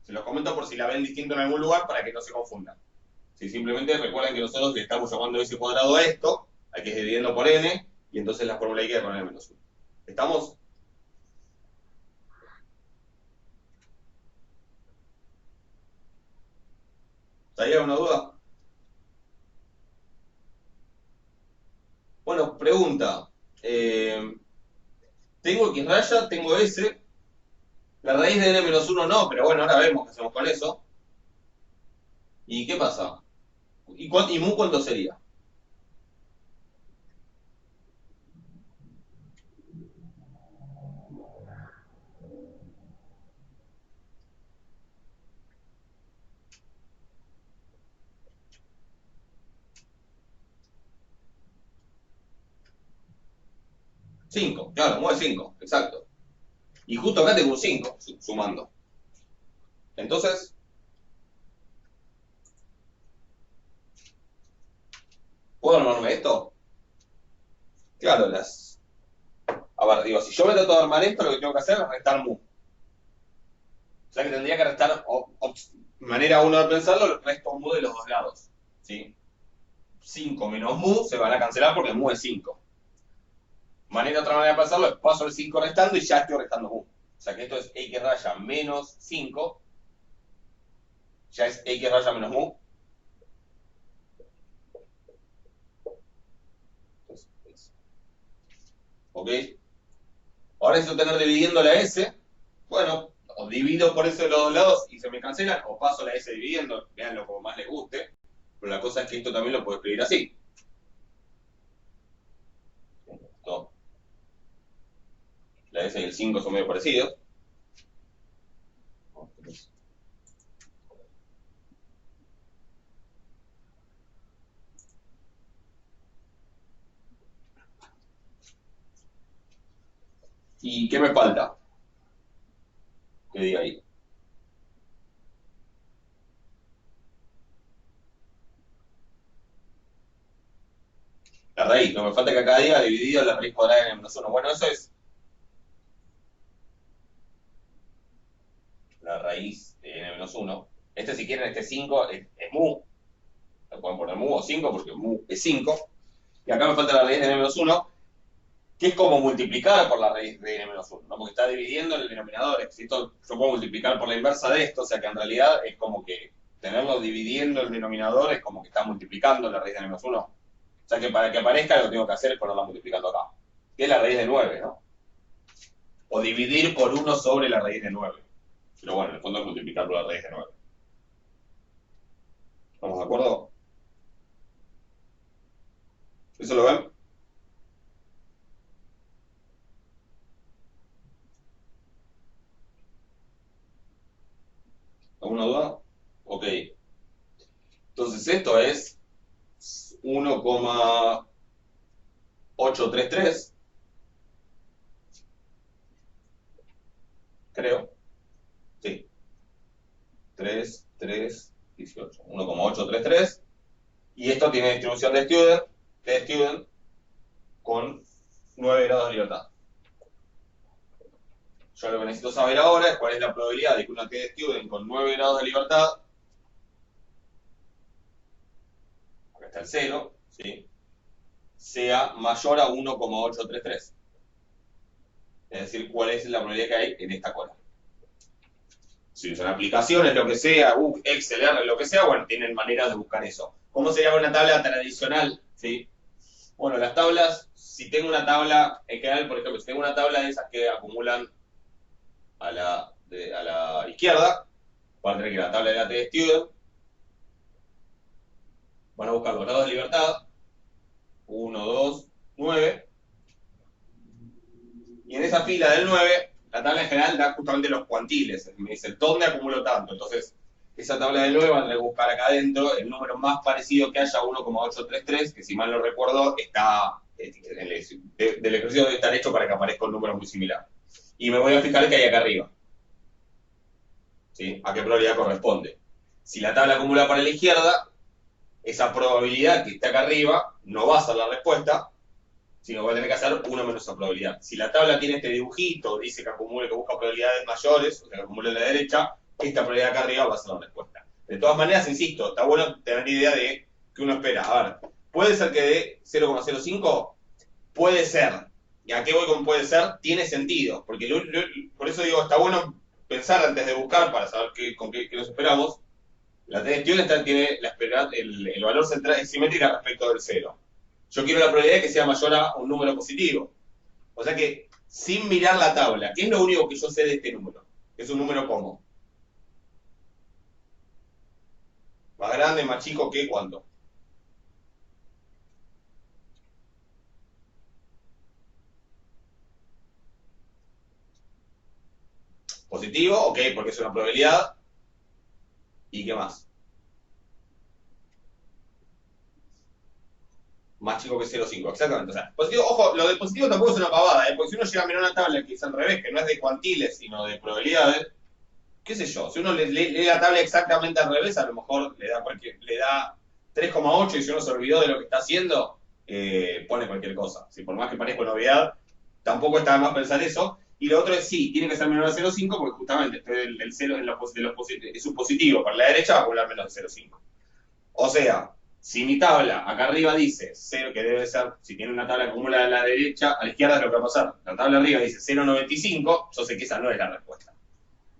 Se los comento por si la ven distinto en algún lugar para que no se confundan. Si simplemente recuerden que nosotros le estamos llamando S cuadrado a esto, al que es dividiendo por n, y entonces la fórmula y queda con n menos 1. ¿Estamos? ¿Hay alguna duda? Bueno, pregunta. Tengo X raya, tengo S. La raíz de n menos 1 no, pero bueno, ahora vemos qué hacemos con eso. ¿Y qué pasa? ¿Y mu cuánto sería? Cinco, claro, mu es 5, exacto. Y justo acá tengo un 5, sumando. Entonces, ¿puedo armarme esto? Claro, A ver, digo, si yo me trato de armar esto, lo que tengo que hacer es restar mu. O sea que tendría que restar, manera uno de pensarlo, resto mu de los dos lados. ¿Sí? 5 menos mu se van a cancelar porque mu es 5. Otra manera de pensarlo es paso el 5 restando y ya estoy restando mu. O sea que esto es x raya menos 5, ya es x raya menos mu. ¿Ok? Ahora necesito tener dividiendo la S. Bueno, o divido por eso de los dos lados y se me cancelan, o paso la S dividiendo, veanlo como más les guste. Pero la cosa es que esto también lo puedo escribir así. Esto, la S y el 5 son medio parecidos. ¿Y qué me falta? Que diga ahí. La raíz, no me falta que acá diga dividido la raíz cuadrada en menos 1. Bueno, eso es. raíz de n-1. Este, si quieren, este 5 es mu. Le pueden poner mu o 5 porque mu es 5. Y acá me falta la raíz de n-1, que es como multiplicar por la raíz de n-1, ¿no? Porque está dividiendo en el denominador. Si esto yo puedo multiplicar por la inversa de esto, o sea que en realidad es como que tenerlo dividiendo el denominador es como que está multiplicando la raíz de n-1. O sea que para que aparezca lo que tengo que hacer es ponerla multiplicando acá, que es la raíz de 9, ¿no? O dividir por 1 sobre la raíz de 9. Pero bueno, en el fondo es multiplicar por la raíz de 9. ¿Estamos de acuerdo? ¿Eso lo ven? ¿Alguna duda? Ok. Entonces esto es 1,833, creo. Sí. 3, 3, 18. 1,833. Y esto tiene distribución de student con 9 grados de libertad. Yo lo que necesito saber ahora es cuál es la probabilidad de que una t-student con 9 grados de libertad, acá está el 0, ¿sí?, sea mayor a 1,833. Es decir, cuál es la probabilidad que hay en esta cola. Si usan aplicaciones, lo que sea, Excel, R, lo que sea, bueno, tienen maneras de buscar eso. ¿Cómo sería una tabla tradicional? ¿Sí? Bueno, las tablas, si tengo una tabla en general, por ejemplo, si tengo una tabla de esas que acumulan a la izquierda, van a tener que la tabla de la t-student, van a buscar los grados de libertad, 1, 2, 9, y en esa fila del 9, la tabla en general da justamente los cuantiles, me dice dónde acumulo tanto, entonces esa tabla del 9 van a tener que buscar acá adentro el número más parecido que haya, 1,833, que si mal no recuerdo, está del ejercicio debe estar hecho para que aparezca un número muy similar. Y me voy a fijar que hay acá arriba, ¿sí? ¿A qué probabilidad corresponde? Si la tabla acumula para la izquierda, esa probabilidad que está acá arriba no va a ser la respuesta, sino va a tener que hacer 1 menos esa probabilidad. Si la tabla tiene este dibujito, dice que acumule, que busca probabilidades mayores, o sea, que acumule a la derecha, esta probabilidad acá arriba va a ser la respuesta. De todas maneras, insisto, está bueno tener idea de que uno espera. A ver, ¿puede ser que dé 0,05? Puede ser. ¿Y a qué voy con puede ser? Tiene sentido, porque por eso digo, está bueno pensar antes de buscar para saber con qué nos esperamos. La t-student tiene el valor central es simétrica respecto del 0. Yo quiero la probabilidad de que sea mayor a un número positivo. O sea que, sin mirar la tabla, ¿qué es lo único que yo sé de este número? Es un número como más grande, más chico que cuánto. Positivo, ok, porque es una probabilidad. ¿Y qué más? Más chico que 0,5, exactamente. O sea, positivo, ojo, lo de positivo tampoco es una pavada, porque si uno llega a mirar una tabla que es al revés, que no es de cuantiles, sino de probabilidades, qué sé yo, si uno lee la tabla exactamente al revés, a lo mejor le da 3,8 y si uno se olvidó de lo que está haciendo, pone cualquier cosa. Si por más que parezca novedad, tampoco está de más pensar eso. Y lo otro es sí, tiene que ser menor a 0,5 porque justamente el 0 es un positivo. Para la derecha va a acumular menos de 0,5. O sea, si mi tabla acá arriba dice 0, que debe ser, si tiene una tabla que acumula a la derecha, a la izquierda es lo que va a pasar. La tabla arriba dice 0,95, yo sé que esa no es la respuesta.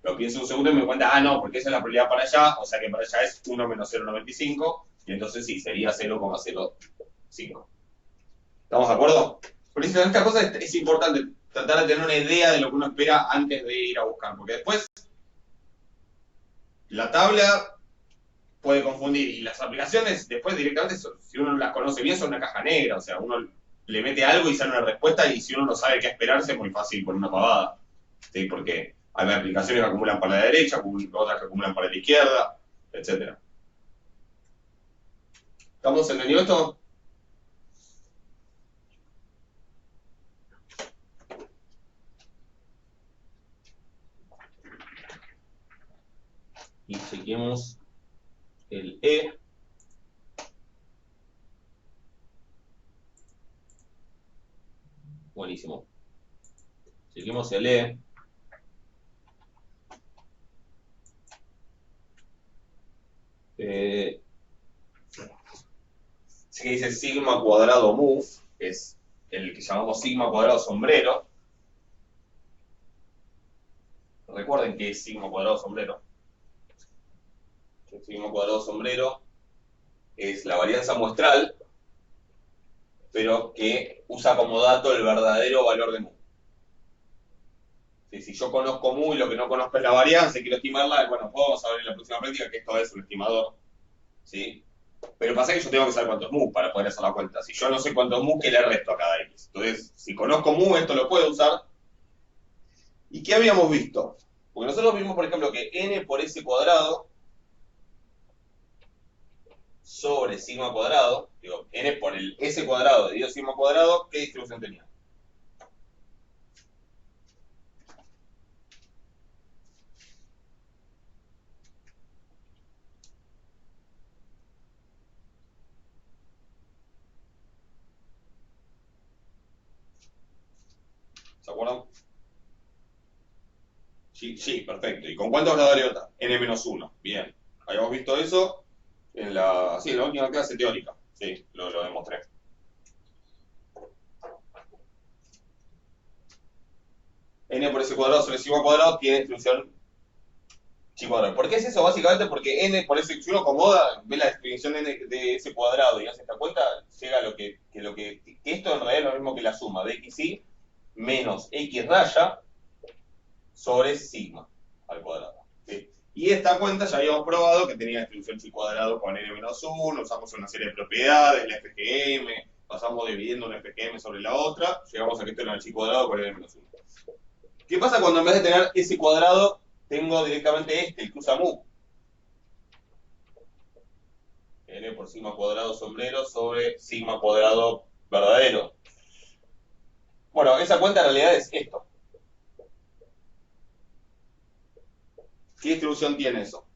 Lo pienso un segundo y me doy cuenta, no, porque esa es la probabilidad para allá, o sea que para allá es 1 menos 0,95, y entonces sí, sería 0,05. ¿Estamos de acuerdo? Por eso en esta cosa es importante tratar de tener una idea de lo que uno espera antes de ir a buscar, porque después la tabla puede confundir, y las aplicaciones después directamente, si uno las conoce bien, son una caja negra, o sea, uno le mete algo y sale una respuesta, y si uno no sabe qué esperarse, es muy fácil por una pavada, ¿sí? Porque hay aplicaciones que acumulan para la derecha, otras que acumulan para la izquierda, etcétera. ¿Estamos entendiendo esto? Y chequemos el E. Buenísimo. Chequemos el E. que dice sigma cuadrado mu, que es el que llamamos sigma cuadrado sombrero. Recuerden que es sigma cuadrado sombrero. El sigma cuadrado sombrero es la varianza muestral, pero que usa como dato el verdadero valor de mu. Si yo conozco mu y lo que no conozco es la varianza y quiero estimarla, bueno, vamos a ver en la próxima práctica que esto es un estimador, ¿sí? Pero pasa que yo tengo que saber cuánto es mu para poder hacer la cuenta. Si yo no sé cuánto es mu, ¿qué le resto a cada x? Entonces, si conozco mu, esto lo puedo usar. ¿Y qué habíamos visto? Porque nosotros vimos, por ejemplo, que n por s cuadrado sobre sigma cuadrado, digo, n por el s cuadrado dividido sigma cuadrado, ¿qué distribución tenía? ¿Se acuerdan? Sí, sí, perfecto. ¿Y con cuántos grados de libertad? N-1. Bien. Habíamos visto eso sí, en la última clase teórica. Sí, lo demostré. N por S cuadrado sobre sigma cuadrado tiene distribución chi cuadrado. ¿Por qué es eso? Básicamente porque N por S, si uno acomoda, ve la definición N de S cuadrado y hace esta cuenta, llega a que esto en realidad es lo mismo que la suma de xy menos x raya sobre sigma al cuadrado. ¿Sí? Y esta cuenta ya habíamos probado que tenía distribución chi cuadrado con n-1, usamos una serie de propiedades, la FGM, pasamos dividiendo una FGM sobre la otra, llegamos a que esto era el chi cuadrado con n-1. ¿Qué pasa cuando en vez de tener ese cuadrado tengo directamente el que usa mu? N por sigma cuadrado sombrero sobre sigma cuadrado verdadero. Bueno, esa cuenta en realidad es esto. ¿Qué distribución tiene eso?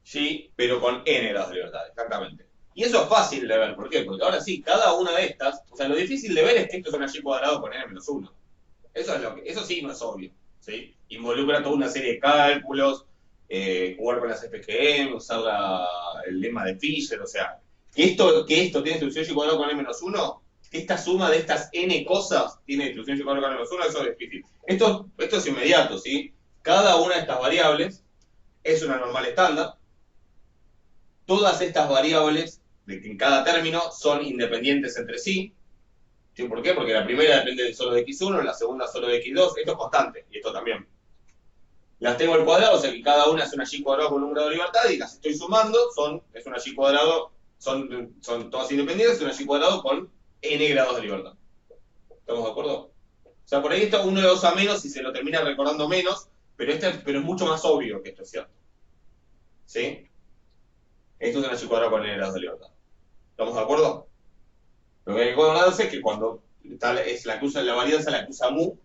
Sí, pero con n grados de libertad, exactamente. Y eso es fácil de ver, ¿por qué? Porque ahora sí, cada una de estas, o sea, lo difícil de ver es que esto es una y cuadrado con n-1. Eso sí no es obvio, ¿sí? Involucra toda una serie de cálculos, jugar con las FGM, usar el lema de Fisher, o sea, que esto tiene distribución y cuadrado con n-1, que esta suma de estas n cosas tiene distribución y cuadrado con n-1, eso es difícil. Esto es inmediato, ¿sí? Cada una de estas variables es una normal estándar. Todas estas variables en cada término son independientes entre sí. ¿Sí? ¿Por qué? Porque la primera depende solo de x1, la segunda solo de x2, esto es constante, y esto también. Las tengo al cuadrado, o sea que cada una es una y cuadrado con un grado de libertad, y las estoy sumando, es una y cuadrado, son todas independientes, una y cuadrado con n grados de libertad. ¿Estamos de acuerdo? O sea, por ahí esto uno lo usa menos y se lo termina recordando menos, pero es mucho más obvio que esto es cierto. ¿Sí? Esto es una y cuadrado con n grados de libertad. ¿Estamos de acuerdo? Lo que hay que acordarse es que cuando es la varianza la que usa mu,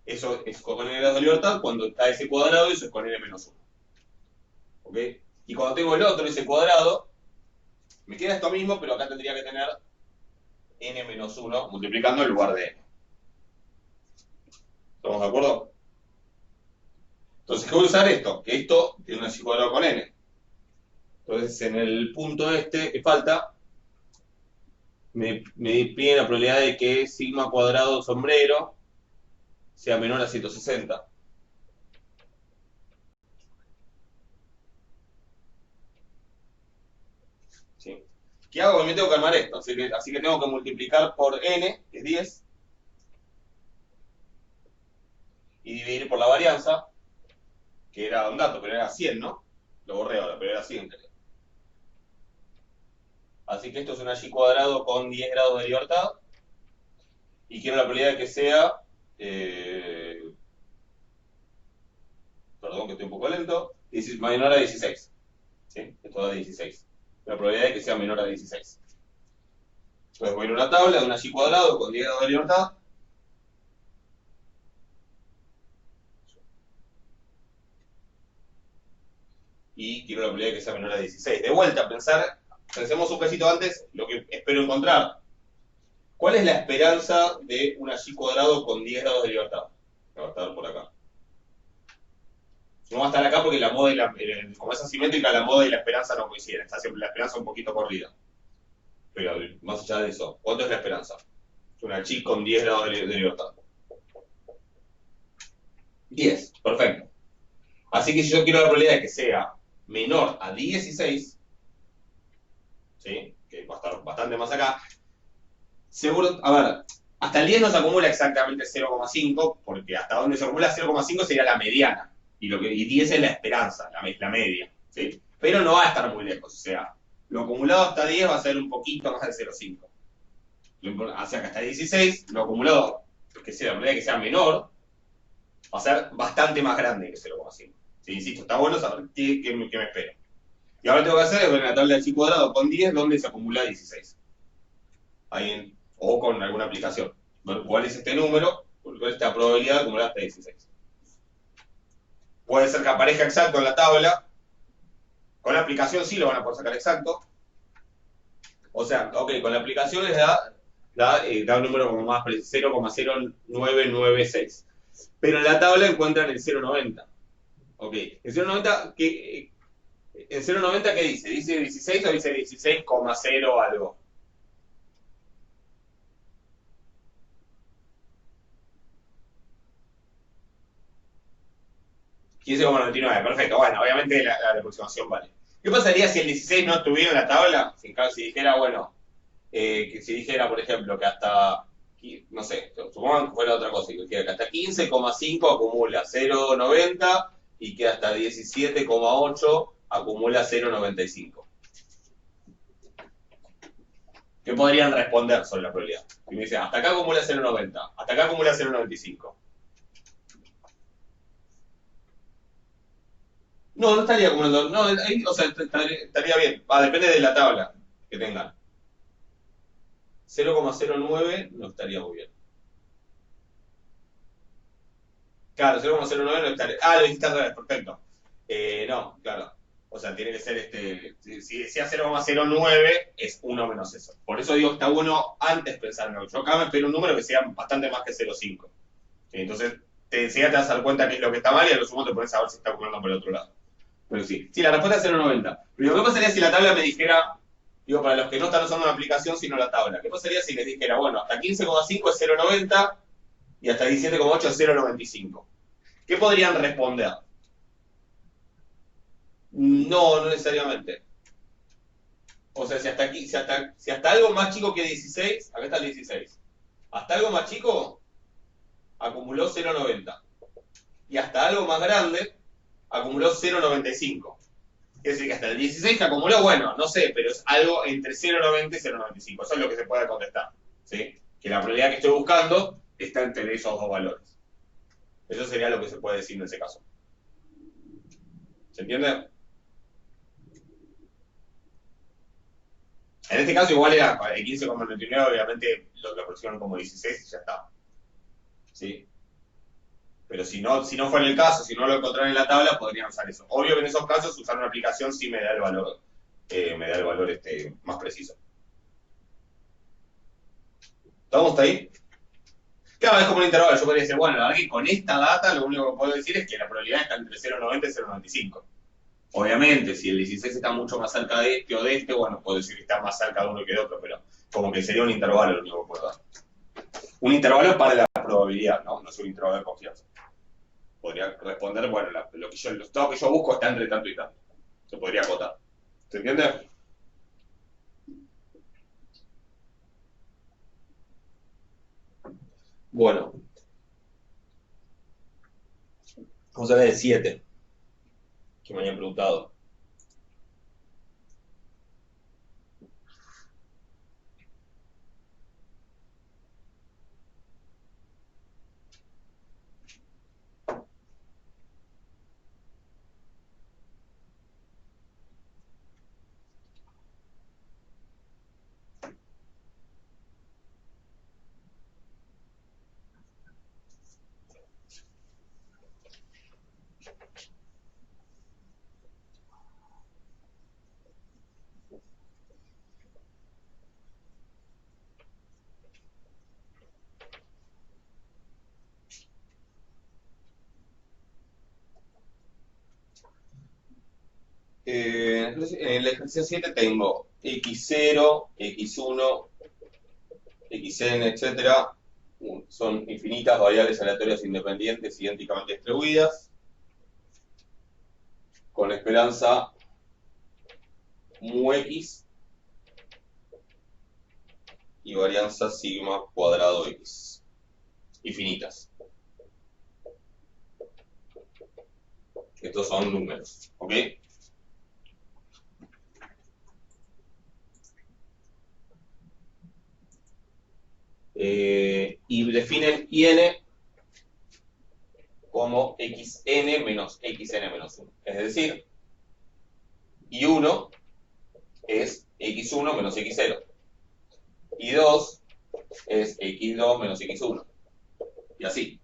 eso es con n grados de libertad, cuando está ese cuadrado, eso es con n-1. ¿Ok? Y cuando tengo el otro, ese cuadrado, me queda esto mismo, pero acá tendría que tener n-1 multiplicando en lugar de n. ¿Estamos de acuerdo? Entonces, ¿qué voy a usar esto? Que esto tiene una y cuadrado con n. Entonces, en el punto este que falta, me pide la probabilidad de que sigma cuadrado sombrero sea menor a 160. ¿Sí? ¿Qué hago? Me tengo que armar esto, así que tengo que multiplicar por n, que es 10, y dividir por la varianza, que era un dato, pero era 100, ¿no? Lo borré ahora, pero era 100. Así que esto es una y cuadrado con 10 grados de libertad, y quiero la probabilidad de que sea, perdón que estoy un poco lento, menor a 16. ¿Sí? Esto da 16. La probabilidad de que sea menor a 16. Entonces voy a ir a una tabla de una y cuadrado con 10 grados de libertad. Y quiero la probabilidad de que sea menor a 16. De vuelta, pensemos un pesito antes lo que espero encontrar. ¿Cuál es la esperanza de una y cuadrado con 10 grados de libertad? que va a estar por acá. No va a estar acá porque la moda y como es asimétrica, la moda y la esperanza no coinciden. Está siempre la esperanza un poquito corrida. Pero más allá de eso, ¿cuánto es la esperanza? Una chica con 10 grados de libertad. 10, perfecto. Así que si yo quiero la probabilidad de que sea menor a 16, ¿sí? Que va a estar bastante más acá, seguro, a ver, hasta el 10 no se acumula exactamente 0,5, porque hasta donde se acumula 0,5 sería la mediana, y 10 es la esperanza, la media, ¿sí? Pero no va a estar muy lejos, o sea, lo acumulado hasta 10 va a ser un poquito más de 0,5. O sea que hasta 16, lo acumulado, que sea, la probabilidad de que sea menor, va a ser bastante más grande que 0,5. Sí, insisto, está bueno saber qué me espero. Y ahora tengo que hacer es ver en la tabla de chi cuadrado con 10 dónde se acumula 16. O con alguna aplicación. Ver cuál es este número, cuál es esta probabilidad de acumular hasta 16. Puede ser que aparezca exacto en la tabla. Con la aplicación sí lo van a poder sacar exacto. O sea, ok, con la aplicación les da un número como más preciso, 0,0996. Pero en la tabla encuentran el 0,90. Ok, el 0,90, ¿el 0,90 qué dice? ¿Dice 16 o dice 16,0 algo? 15,99, perfecto. Bueno, obviamente la aproximación vale. ¿Qué pasaría si el 16 no estuviera en la tabla? Si dijera, bueno, que si dijera, por ejemplo, que hasta, no sé, supongamos que fuera otra cosa, que hasta 15,5 acumula 0,90 y que hasta 17,8 acumula 0,95. ¿Qué podrían responder sobre la probabilidad? Si me dicen, hasta acá acumula 0,90, hasta acá acumula 0,95. No, no estaría acumulando. No, ahí, o sea, estaría bien. Depende de la tabla que tengan. 0,09 no estaría muy bien. Claro, 0,09 no estaría. Ah, lo dijiste al revés, perfecto. No, claro. O sea, tiene que ser Si decía 0,09 es 1 menos eso. Por eso digo que está bueno antes pensar en algo. Yo acá me espero un número que sea bastante más que 0,5. Entonces, enseguida te vas a dar cuenta que es lo que está mal y a lo sumo te pones a ver si está ocurriendo por el otro lado. Pero sí. Sí, la respuesta es 0,90. Pero ¿qué pasaría si la tabla me dijera, digo, para los que no están usando una aplicación sino la tabla, ¿qué pasaría si les dijera, bueno, hasta 15,5 es 0,90 y hasta 17,8 es 0,95? ¿Qué podrían responder? No, no necesariamente. O sea, si hasta algo más chico que 16, acá está el 16, hasta algo más chico acumuló 0,90. Y hasta algo más grande acumuló 0,95. Es decir, que hasta el 16 que acumuló, bueno, no sé, pero es algo entre 0,90 y 0,95. Eso es lo que se puede contestar. ¿Sí? Que la probabilidad que estoy buscando está entre esos dos valores. Eso sería lo que se puede decir en ese caso. ¿Se entiende? En este caso igual era el 15,99, obviamente lo aproximan como 16 y ya está. ¿Sí? Pero si no fuera el caso, si no lo encontraran en la tabla, podrían usar eso. Obvio que en esos casos usar una aplicación sí me da el valor, más preciso. ¿Estamos hasta ahí? Claro, es como un intervalo. Yo podría decir, bueno, la verdad que con esta data lo único que puedo decir es que la probabilidad está entre 0,90 y 0,95. Obviamente, si el 16 está mucho más cerca de este o de este, bueno, puedo decir que está más cerca de uno que de otro, pero como que sería un intervalo lo único que puedo dar. Un intervalo para la probabilidad, ¿no? No es un intervalo de confianza. Podría responder, bueno, los estados que yo busco está entre tanto y tanto. Se podría acotar. ¿Se entiende? Bueno, vamos a ver el 7, que me habían preguntado. En el ejercicio 7 tengo x0, x1, xn, etcétera. Son infinitas variables aleatorias independientes idénticamente distribuidas, con esperanza mu x y varianza sigma cuadrado x. Infinitas. Estos son números, ¿ok? Y definen n como xn menos xn menos 1. Es decir, y 1 es x1 menos x0. Y 2 es x2 menos x1. Y así.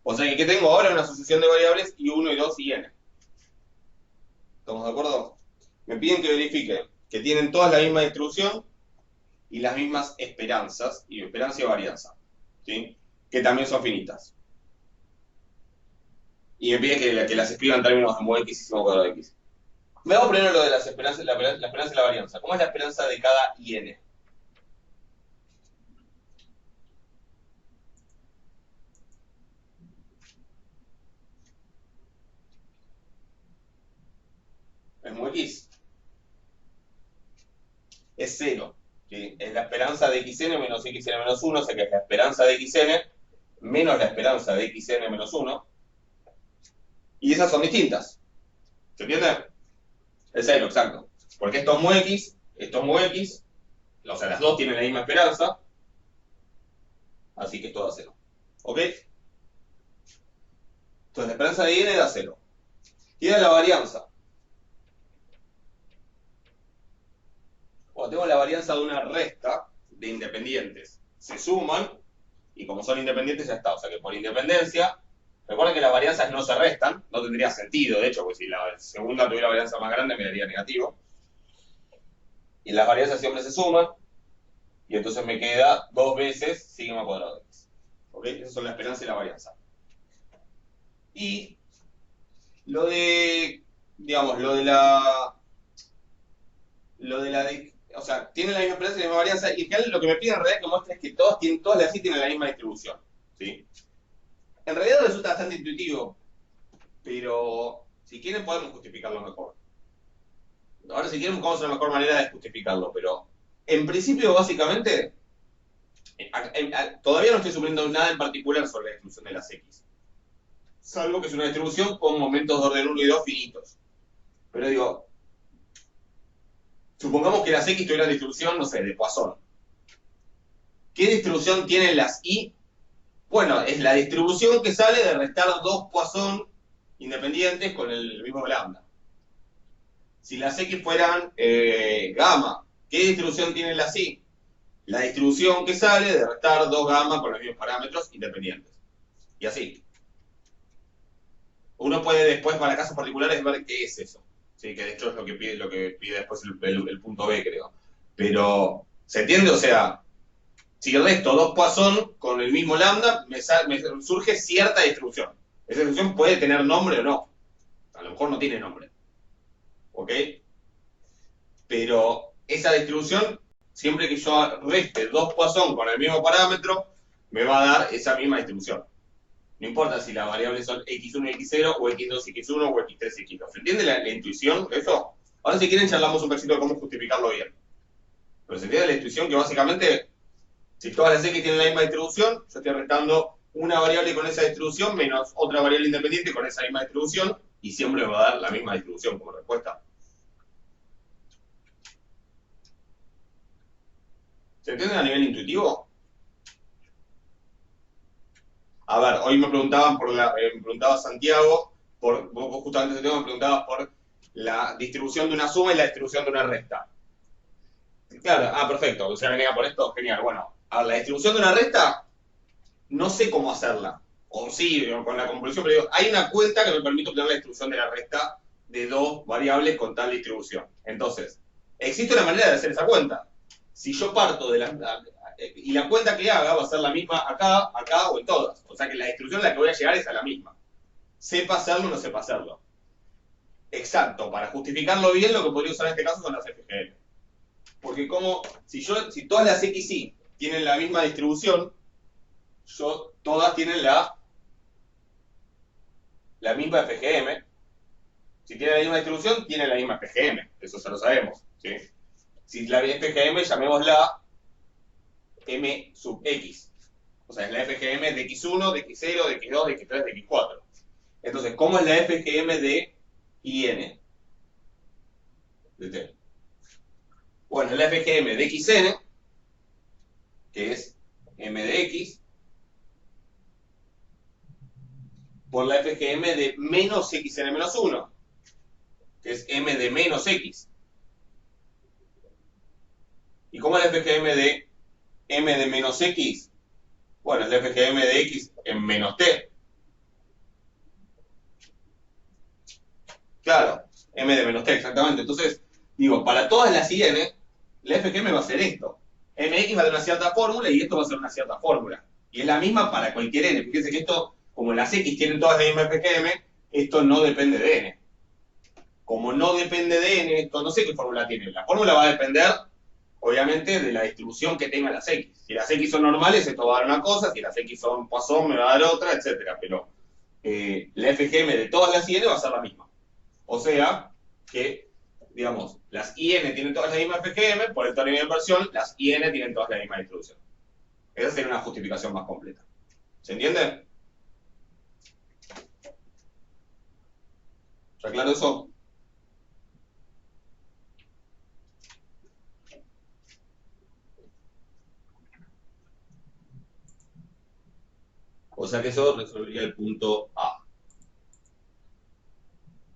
O sea que ¿qué tengo ahora? Una asociación de variables y 1 y 2 y n. ¿Estamos de acuerdo? Me piden que verifique que tienen todas la misma distribución y las mismas esperanzas, y esperanza y varianza, ¿sí? Que también son finitas. Y me pide que las escriba en términos de mu x y sigma cuadrado de x. Me hago primero lo de las esperanzas, la esperanza y la varianza. ¿Cómo es la esperanza de cada IN? Es mu x. Es 0. ¿Sí? Es la esperanza de xn menos xn menos 1, o sea que es la esperanza de xn menos la esperanza de xn menos 1. Y esas son distintas. ¿Se entiende? Es 0, exacto. Porque esto es mu x, o sea, las dos tienen la misma esperanza, así que esto da 0. ¿Ok? Entonces la esperanza de n da 0. Queda la varianza. Bueno, tengo la varianza de una resta de independientes. Se suman, y como son independientes ya está. O sea que por independencia, recuerden que las varianzas no se restan, no tendría sentido, de hecho, porque si la segunda tuviera varianza más grande me daría negativo. Y las varianzas siempre se suman, y entonces me queda 2 veces sigma cuadrado de x. ¿Ok? Esas son la esperanza y la varianza. Y lo de, digamos, o sea, tienen la misma esperanza y la misma varianza, y en general lo que me piden en realidad que muestre es que todas las y tienen la misma distribución. ¿Sí? En realidad resulta bastante intuitivo, pero si quieren podemos justificarlo mejor. Ahora si quieren buscamos una mejor manera de justificarlo, pero en principio básicamente todavía no estoy suponiendo nada en particular sobre la distribución de las x. Salvo que es una distribución con momentos de orden 1 y 2 finitos. Pero digo, supongamos que las x tuvieran distribución, no sé, de Poisson. ¿Qué distribución tienen las y? Bueno, es la distribución que sale de restar dos Poisson independientes con el mismo lambda. Si las x fueran gamma, ¿qué distribución tienen las y? La distribución que sale de restar dos gamma con los mismos parámetros independientes. Y así. Uno puede después, para casos particulares, ver qué es eso. ¿Sí? Que de hecho es lo que pide después el punto B, creo. Pero, ¿se entiende? O sea, si resto dos Poisson con el mismo lambda, me surge cierta distribución. Esa distribución puede tener nombre o no. A lo mejor no tiene nombre. ¿Ok? Pero esa distribución, siempre que yo reste dos Poisson con el mismo parámetro, me va a dar esa misma distribución. No importa si las variables son x1 y x0, o x2 y x1, o x3 y x2. ¿Se entiende la intuición de eso? Ahora si quieren charlamos un poquito de cómo justificarlo bien. Pero se entiende la intuición que básicamente, si todas las x tienen la misma distribución, yo estoy restando una variable con esa distribución menos otra variable independiente con esa misma distribución, y siempre me va a dar la misma distribución como respuesta. ¿Se entiende a nivel intuitivo? A ver, hoy me preguntaban me preguntaba Santiago, vos justamente ese tema me preguntabas por la distribución de una suma y la distribución de una resta. Claro, perfecto, o sea, venía por esto, genial. Bueno, a ver, la distribución de una resta, no sé cómo hacerla. O sí, con la convolución, pero digo, hay una cuenta que me permite obtener la distribución de la resta de dos variables con tal distribución. Entonces, existe una manera de hacer esa cuenta. Si yo parto de y la cuenta que haga va a ser la misma acá, acá o en todas. O sea que la distribución a la que voy a llegar es a la misma. Sepa hacerlo o no sepa hacerlo. Exacto, para justificarlo bien, lo que podría usar en este caso son las FGM. Porque como, si todas las XY tienen la misma distribución, todas tienen la misma FGM. Si tienen la misma distribución, tienen la misma FGM. Eso ya lo sabemos. ¿Sí? Si la FGM, llamémosla M sub X. O sea, es la FGM de X1, de X0, de X2, de X3, de X4. Entonces, ¿cómo es la FGM de IN? De T. Bueno, es la FGM de XN, que es M de X, por la FGM de menos XN menos 1, que es M de menos X. ¿Y cómo es la FGM de M de menos X? Bueno, es la FGM de X en menos T. Claro, M de menos T, exactamente. Entonces, digo, para todas las IN, la FGM va a ser esto. MX va a tener una cierta fórmula y esto va a ser una cierta fórmula. Y es la misma para cualquier N. Fíjense que esto, como las X tienen todas la misma FGM, esto no depende de N. Como no depende de N, esto no sé qué fórmula tiene. La fórmula va a depender, obviamente, de la distribución que tengan las X. Si las X son normales, esto va a dar una cosa. Si las X son Poisson, me va a dar otra, etc. Pero la FGM de todas las IN va a ser la misma. O sea, que, digamos, las IN tienen todas la misma FGM, por el teorema de inversión, las IN tienen todas la misma distribución. Esa sería una justificación más completa. ¿Se entiende? ¿Está claro eso? O sea que eso resolvería el punto A.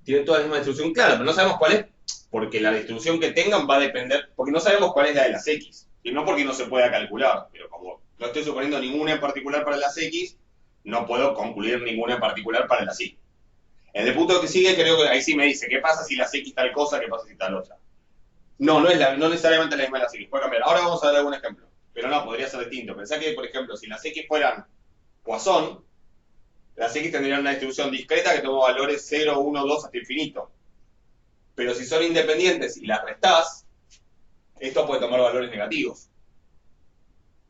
Tienen toda la misma distribución, claro, pero no sabemos cuál es, porque la distribución que tengan va a depender, porque no sabemos cuál es la de las X, y no porque no se pueda calcular, pero como no estoy suponiendo ninguna en particular para las X, no puedo concluir ninguna en particular para las Y. En el punto que sigue, creo que ahí sí me dice, ¿qué pasa si las X tal cosa, qué pasa si tal otra? No, no necesariamente la misma de las X, puede cambiar. Ahora vamos a dar algún ejemplo, pero no, podría ser distinto. Pensá que, por ejemplo, si las X fueran Poisson, las X tendrían una distribución discreta que toma valores 0, 1, 2 hasta infinito. Pero si son independientes y las restás, esto puede tomar valores negativos.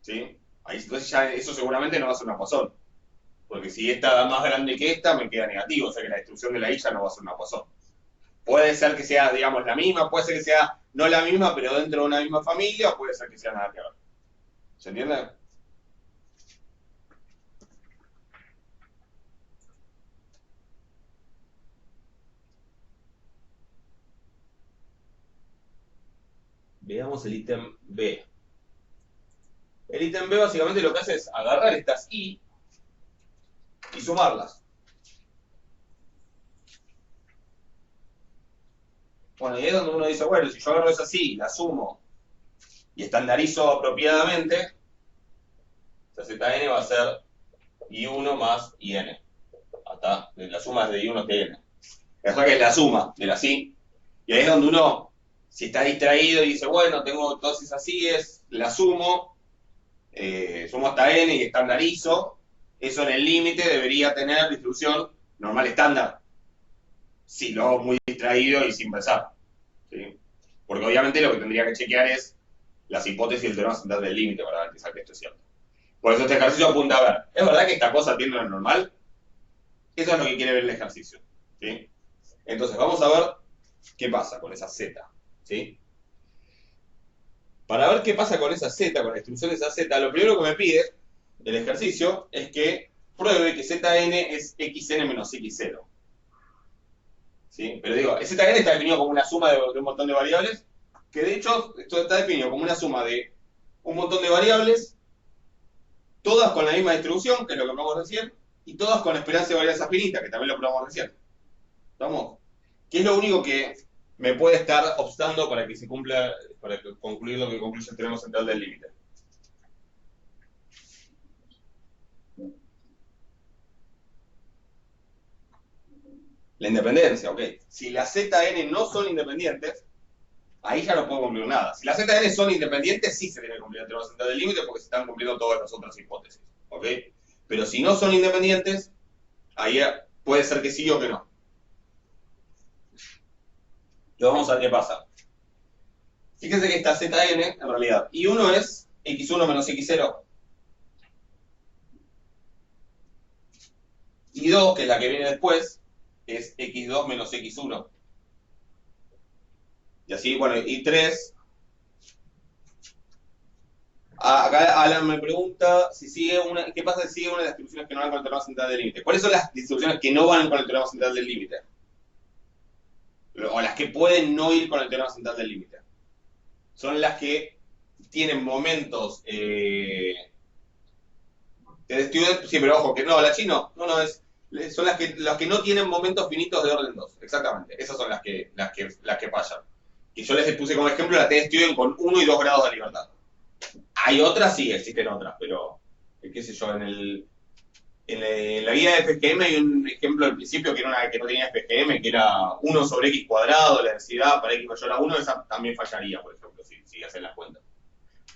¿Sí? Ahí, entonces ya eso seguramente no va a ser una Poisson. Porque si esta da más grande que esta, me queda negativo. O sea que la distribución de la Y ya no va a ser una Poisson. Puede ser que sea, digamos, la misma, puede ser que sea no la misma, pero dentro de una misma familia, o puede ser que sea nada que ver. ¿Se entiende? Veamos el ítem B. El ítem B básicamente lo que hace es agarrar estas Y y sumarlas. Bueno, y ahí es donde uno dice, bueno, si yo agarro esas Y, las sumo y estandarizo apropiadamente, la Zn va a ser I1 más IN. Hasta la suma es de I1 que N. Es que es la suma de las I. Y ahí es donde uno, si está distraído y dice, bueno, tengo todas esas I's, las sumo, sumo hasta N y estandarizo, eso en el límite debería tener distribución normal estándar. Si lo hago muy distraído y sin pensar. ¿Sí? Porque obviamente lo que tendría que chequear es las hipótesis del teorema central del límite para garantizar que esto es cierto. Por eso este ejercicio apunta a ver, ¿es verdad que esta cosa tiende a lo normal? Eso es lo que quiere ver el ejercicio. ¿Sí? Entonces, vamos a ver qué pasa con esa Z. ¿Sí? Para ver qué pasa con esa Z, con la distribución de esa Z, lo primero que me pide el ejercicio es que pruebe que Zn es xn menos x0. ¿Sí? Pero digo, Zn está definido como una suma de un montón de variables, que de hecho esto está definido como una suma de un montón de variables, todas con la misma distribución, que es lo que probamos recién, y todas con esperanza de varianza finita, que también lo probamos recién. ¿Estamos? ¿Qué es lo único que me puede estar obstando para que se cumpla, para concluir lo que concluye el teorema central del límite? La independencia, ok. Si las Zn no son independientes, ahí ya no puedo cumplir nada. Si las Zn son independientes, sí se tiene que cumplir el teorema central del límite porque se están cumpliendo todas las otras hipótesis, ok. Pero si no son independientes, ahí puede ser que sí o que no. Lo vamos a ver qué pasa. Fíjense que esta Zn, en realidad, y1 es x1 menos x0. Y2, que es la que viene después, es x2 menos x1. Y así, bueno, y3. Acá Alan me pregunta si sigue una, ¿qué pasa si sigue una de las distribuciones que no van con el teorema central del límite? ¿Cuáles son las distribuciones que no van con el teorema central del límite? O las que pueden no ir con el teorema central del límite. Son las que tienen momentos sí, pero ojo, que no, la chino, no, son las que no tienen momentos finitos de orden 2, exactamente. Esas son las que fallan. Y yo les puse como ejemplo la T de con 1 y 2 grados de libertad. Hay otras, sí, existen otras, pero, qué sé yo, en la guía de FGM hay un ejemplo al principio que era una que no tenía FGM, que era 1 sobre x cuadrado, la densidad para x mayor a 1, esa también fallaría, por ejemplo, si hacen las cuentas.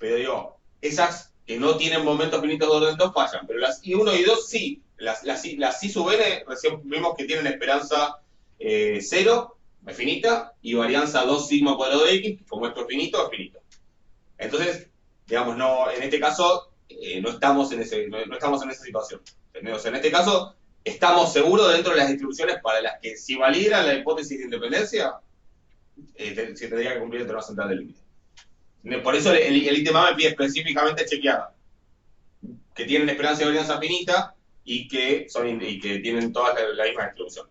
Pero digo, esas que no tienen momentos finitos de orden 2 fallan, pero las I1 y 2 sí. Las I sub n recién vimos que tienen esperanza 0, es finita, y varianza 2 sigma cuadrado de x, como esto es finito, es finito. Entonces, digamos, no, en este caso no estamos en esa situación. O sea, en este caso, estamos seguros dentro de las distribuciones para las que si valiera la hipótesis de independencia, se tendría que cumplir el teorema central del límite. Por eso el ítem A me pide específicamente chequear que tienen esperanza de varianza finita y que tienen todas la misma distribución.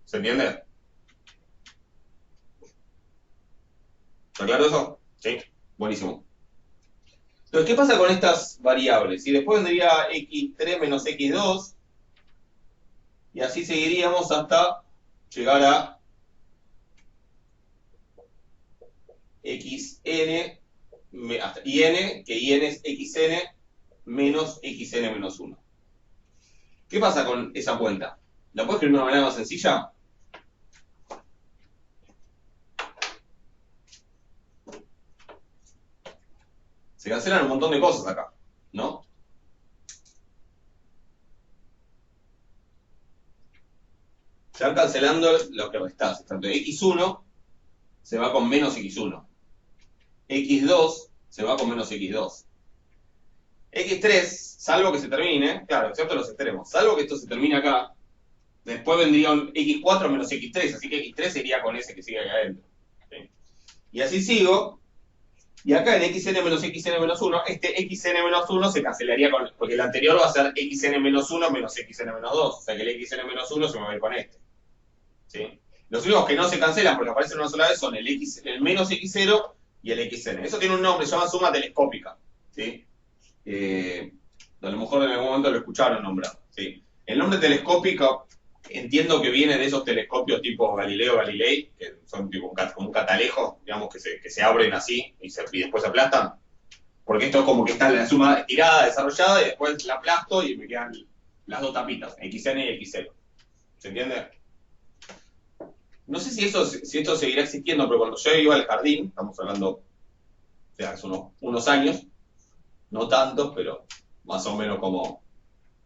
¿Se entiende? ¿Está claro eso? Sí. Buenísimo. Entonces, ¿qué pasa con estas variables? Y después vendría x3 menos x2 y así seguiríamos hasta llegar a xn y n, que in es xn menos xn menos 1. ¿Qué pasa con esa cuenta? ¿La puedes escribir de una manera más sencilla? Se cancelan un montón de cosas acá, ¿no? Se van cancelando lo que restás. Tanto x1 se va con menos x1. x2 se va con menos x2. x3, salvo que se termine, claro, excepto los extremos, salvo que esto se termine acá, después vendría un x4 menos x3, así que x3 sería con ese que sigue ahí adentro. ¿Sí? Y así sigo, y acá en xn menos xn menos 1, este xn menos 1 se cancelaría con, porque el anterior va a ser xn menos 1 menos xn menos 2, o sea que el xn menos 1 se me va a ir con este. ¿Sí? Los únicos que no se cancelan porque aparecen una sola vez son el menos x0 y el xn. Eso tiene un nombre, se llama suma telescópica. ¿Sí? A lo mejor en algún momento lo escucharon nombrar. ¿Sí? El nombre telescópico entiendo que viene de esos telescopios tipo Galileo Galilei, que son tipo como un catalejo, digamos, que se abren así y después se aplastan. Porque esto es como que está la suma estirada, desarrollada, y después la aplasto y me quedan las dos tapitas, xn y x0. ¿Se entiende? No sé si esto seguirá existiendo, pero cuando yo iba al jardín, estamos hablando de hace unos años, no tantos, pero más o menos como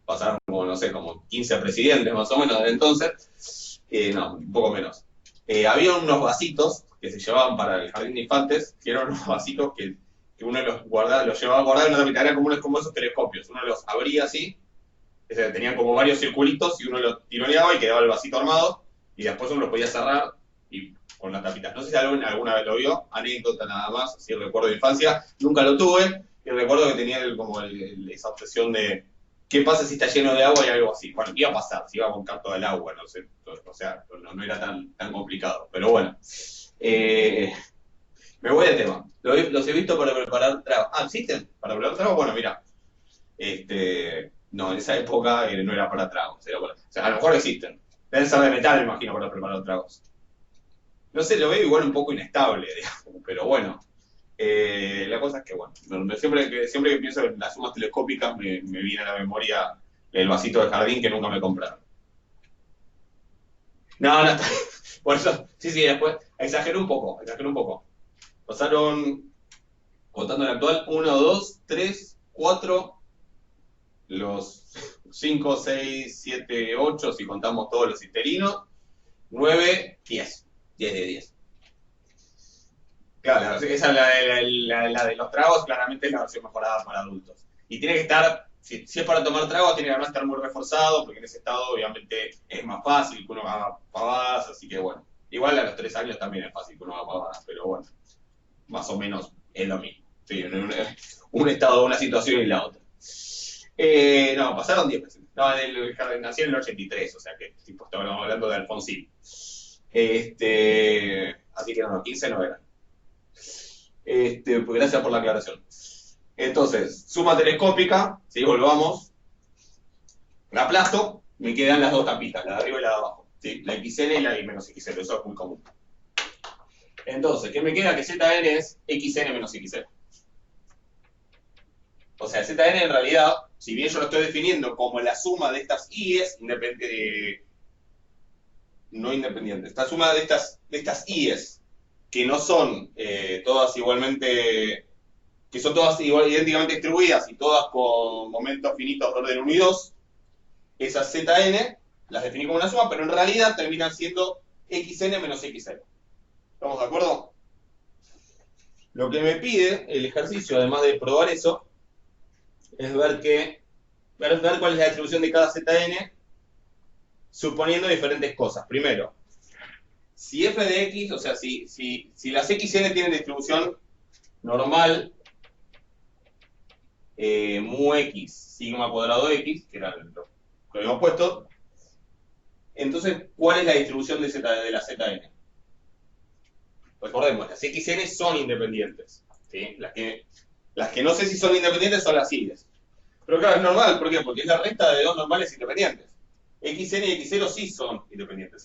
pasaron como, no sé, como 15 presidentes más o menos desde entonces, no, un poco menos. Había unos vasitos que se llevaban para el jardín de infantes, que eran unos vasitos que uno los llevaba a guardar en una mitad, eran como esos telescopios, uno los abría así, tenían como varios circulitos y uno lo tironeaba y quedaba el vasito armado, y después uno lo podía cerrar y con las tapitas. No sé si alguna vez lo vio, anécdota nada más, si recuerdo de infancia, nunca lo tuve, y recuerdo que tenía esa obsesión de ¿qué pasa si está lleno de agua y algo así? Bueno, ¿qué iba a pasar? Si iba a volcar todo el agua, no sé, o sea, no era tan complicado, pero bueno. Me voy de tema. Los he visto para preparar tragos. Ah, ¿existen? ¿Para preparar tragos? Bueno, mira. No, en esa época no era para tragos. O sea, a lo mejor existen. Deben ser de metal, me imagino, para preparar tragos. No sé, lo veo igual un poco inestable, digamos, pero bueno. La cosa es que, bueno, siempre que pienso en las sumas telescópicas me viene a la memoria el vasito de jardín que nunca me compraron. No, está. Por eso, sí, después exageré un poco. Pasaron, contando el actual, 1, 2, 3, 4, los 5, 6, 7, 8, si contamos todos los interinos, 9, 10. 10 de 10. Claro, esa es la de los tragos, claramente es la versión mejorada para adultos. Y tiene que estar, si es para tomar trago, tiene que además estar muy reforzado, porque en ese estado obviamente es más fácil que uno haga pavadas, así que bueno. Igual a los 3 años también es fácil que uno haga pavadas, pero bueno, más o menos es lo mismo. Sí, en un estado, una situación y la otra. No, pasaron 10 meses. No, nací en el 83, o sea que tipo, estábamos hablando de Alfonsín. Así que no, 15 no eran. Pues gracias por la aclaración. Entonces, suma telescópica, si volvamos, la aplasto, me quedan las dos tapitas, la de arriba y la de abajo. ¿Sí? La XN y la I menos XL, eso es muy común. Entonces, ¿qué me queda? Que ZN es XN menos XL. O sea, ZN en realidad, si bien yo lo estoy definiendo como la suma de estas I's, no independiente, esta suma de estas I's, que no son todas igualmente, que son todas idénticamente distribuidas y todas con momentos finitos de orden 1 y 2, esas ZN las definí como una suma, pero en realidad terminan siendo XN menos XL. ¿Estamos de acuerdo? Lo que me pide el ejercicio, además de probar eso, es ver cuál es la distribución de cada ZN suponiendo diferentes cosas. Primero, si f de x, o sea, si las xn tienen distribución normal, mu x, sigma cuadrado x, que era lo que habíamos puesto, entonces, ¿cuál es la distribución de la zn? Recordemos, las xn son independientes. ¿Sí? Las que no sé si son independientes son las y. Pero claro, es normal, ¿por qué? Porque es la resta de dos normales independientes. XN y X0 sí son independientes.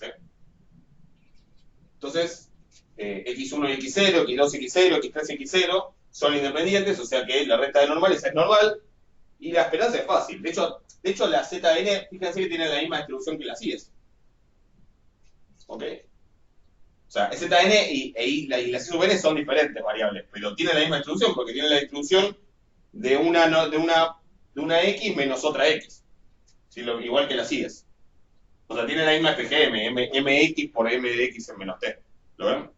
Entonces, X1 y X0, X2 y X0, X3 y X0 son independientes, o sea que la resta de normales es normal y la esperanza es fácil. De hecho la ZN, fíjense que tiene la misma distribución que las IES. ¿Ok? O sea, ZN y las I sub n son diferentes variables, pero tienen la misma distribución porque tienen la distribución de una X menos otra X. ¿Sí? Igual que las IES. O sea, tiene la misma FGM, mx por m de x en menos t. ¿Lo ven?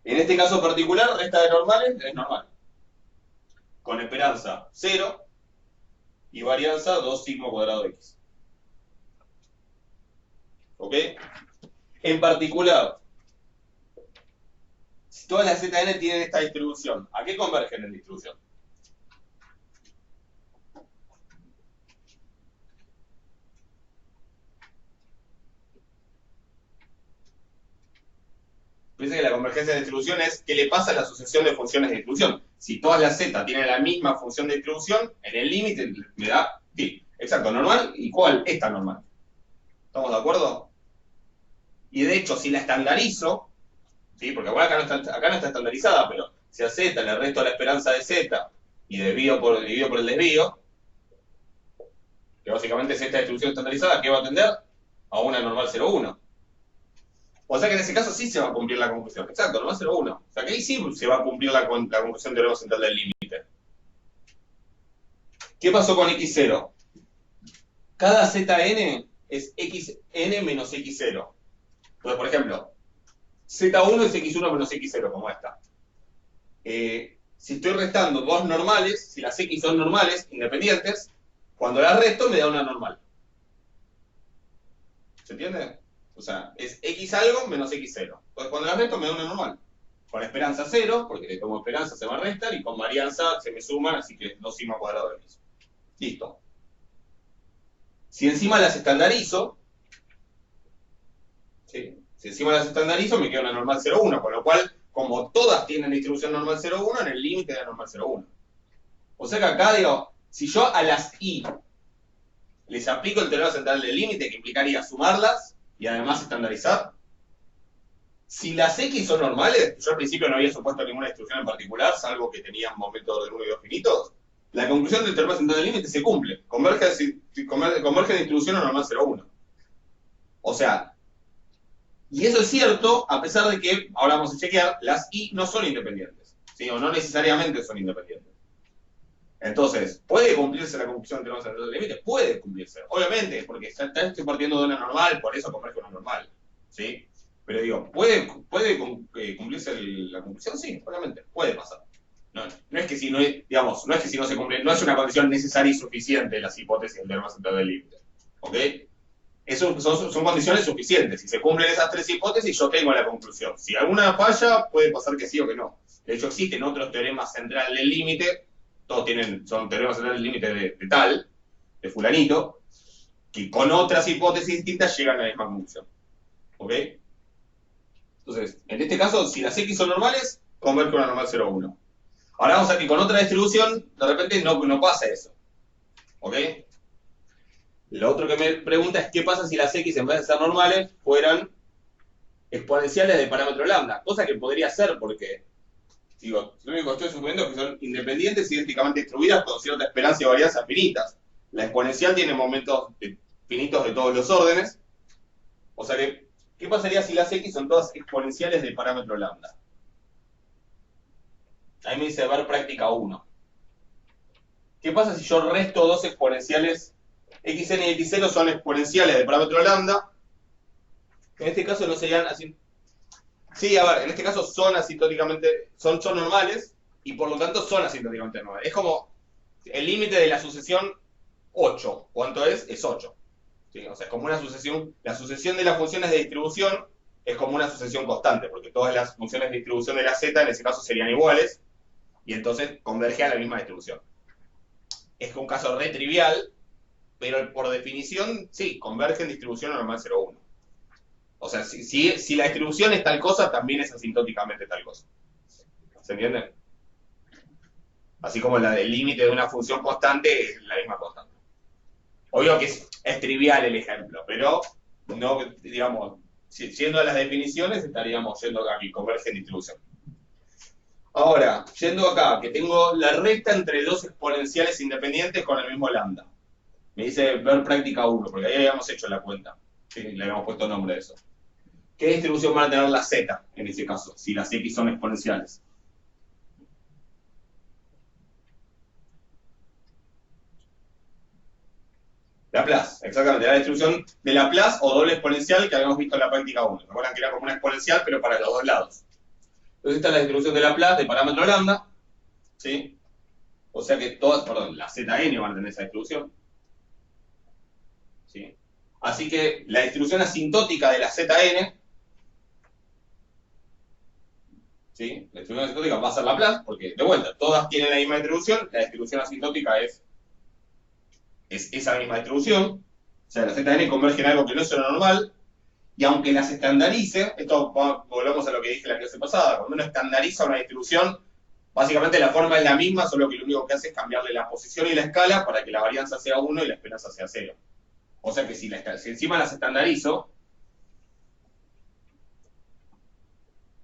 En este caso particular, resta de normales es normal. Con esperanza 0 y varianza 2 sigma cuadrado de x. ¿Ok? En particular, si todas las ZN tienen esta distribución, ¿a qué convergen en distribución? Fíjense que la convergencia de distribución es qué le pasa a la asociación de funciones de distribución. Si todas las z tienen la misma función de distribución, en el límite me da, sí, exacto, normal, ¿y cuál? Esta normal. ¿Estamos de acuerdo? Y de hecho, si la estandarizo, ¿sí? Porque acá no está estandarizada, pero si a z le resto la esperanza de z y divido por el desvío, que básicamente es esta distribución estandarizada, ¿qué va a tender? A una normal 0,1. O sea que en ese caso sí se va a cumplir la conclusión. Exacto, normal 0,1. O sea que ahí sí se va a cumplir la conclusión del teorema central del límite. ¿Qué pasó con x0? Cada zn es xn menos x0. Entonces, por ejemplo, z1 es x1 menos x0, como esta. Si estoy restando dos normales, si las x son normales, independientes, cuando las resto me da una normal. ¿Se entiende? O sea, es x algo menos x0. Entonces, cuando las resto me da una normal. Con esperanza 0, porque le tomo esperanza se me restan, y con varianza se me suman, así que 2 sigma cuadrado de x. Listo. Si encima las estandarizo, ¿sí? Si encima las estandarizo me queda una normal 0,1, con lo cual, como todas tienen distribución normal 0,1, en el límite de normal 0,1. O sea que acá digo, si yo a las i les aplico el teorema central del límite, que implicaría sumarlas y además estandarizar, si las x son normales, yo al principio no había supuesto ninguna distribución en particular, salvo que tenían momentos de 1 y 2 finitos, la conclusión del teorema central del límite se cumple. Converge de distribución a normal 0,1. O sea, y eso es cierto, a pesar de que, ahora vamos a chequear, las i no son independientes, ¿sí? O no necesariamente son independientes. Entonces, ¿puede cumplirse la conclusión del teorema central del límite? Puede cumplirse, obviamente, porque estoy partiendo de una normal, por eso converge una normal, ¿sí? Pero digo, cumplirse la conclusión? Sí, obviamente, puede pasar. No, no es que si no, digamos, no es que si no se cumple, no es una condición necesaria y suficiente las hipótesis del teorema central del límite. ¿Ok? Son condiciones suficientes. Si se cumplen esas tres hipótesis, yo tengo la conclusión. Si alguna falla, puede pasar que sí o que no. De hecho, existen otros teoremas centrales del límite, todos son teoremas centrales del límite de tal, de fulanito, que con otras hipótesis distintas llegan a la misma conclusión. ¿Ok? Entonces, en este caso, si las X son normales, converge a una normal 0,1. Ahora vamos a que con otra distribución, de repente no pasa eso. ¿Ok? Lo otro que me pregunta es qué pasa si las X en vez de ser normales fueran exponenciales de parámetro lambda, cosa que podría ser porque, digo, lo único que estoy suponiendo es que son independientes idénticamente distribuidas con cierta esperancia y varianza finitas. La exponencial tiene momentos finitos de todos los órdenes, o sea que, ¿qué pasaría si las X son todas exponenciales de parámetro lambda? Ahí me dice ver práctica 1. ¿Qué pasa si yo resto dos exponenciales? Xn y x0 son exponenciales de parámetro lambda. En este caso no serían así. Sí, a ver, en este caso son asintóticamente, son normales y por lo tanto son asintóticamente normales. Es como el límite de la sucesión 8. ¿Cuánto es? Es 8. ¿Sí? O sea, es como una sucesión, la sucesión de las funciones de distribución es como una sucesión constante, porque todas las funciones de distribución de la z en ese caso serían iguales y entonces converge a la misma distribución. Es un caso re trivial, pero por definición, sí, converge en distribución normal 0,1. O sea, si la distribución es tal cosa, también es asintóticamente tal cosa. ¿Se entiende? Así como la del límite de una función constante es la misma constante. Obvio que es trivial el ejemplo, pero no, digamos, siendo a las definiciones, estaríamos yendo acá y converge en distribución. Ahora, yendo acá, que tengo la recta entre dos exponenciales independientes con el mismo lambda. Me dice ver práctica 1, porque ahí habíamos hecho la cuenta. Sí, le habíamos puesto nombre a eso. ¿Qué distribución van a tener las z en ese caso, si las x son exponenciales? Laplace, exactamente, la distribución de Laplace o doble exponencial que habíamos visto en la práctica 1. Recuerdan que era como una exponencial, pero para los dos lados. Entonces esta es la distribución de Laplace de parámetro lambda, ¿sí? O sea que todas, perdón, las zn van a tener esa distribución. ¿Sí? Así que la distribución asintótica de la zn, ¿sí? La distribución asintótica va a ser Laplace, porque de vuelta, todas tienen la misma distribución, la distribución asintótica es esa misma distribución, o sea, la zn converge en algo que no es lo normal, y aunque las estandarice, esto volvemos a lo que dije la clase pasada, cuando uno estandariza una distribución, básicamente la forma es la misma, solo que lo único que hace es cambiarle la posición y la escala para que la varianza sea 1 y la esperanza sea 0. O sea que si encima las estandarizo,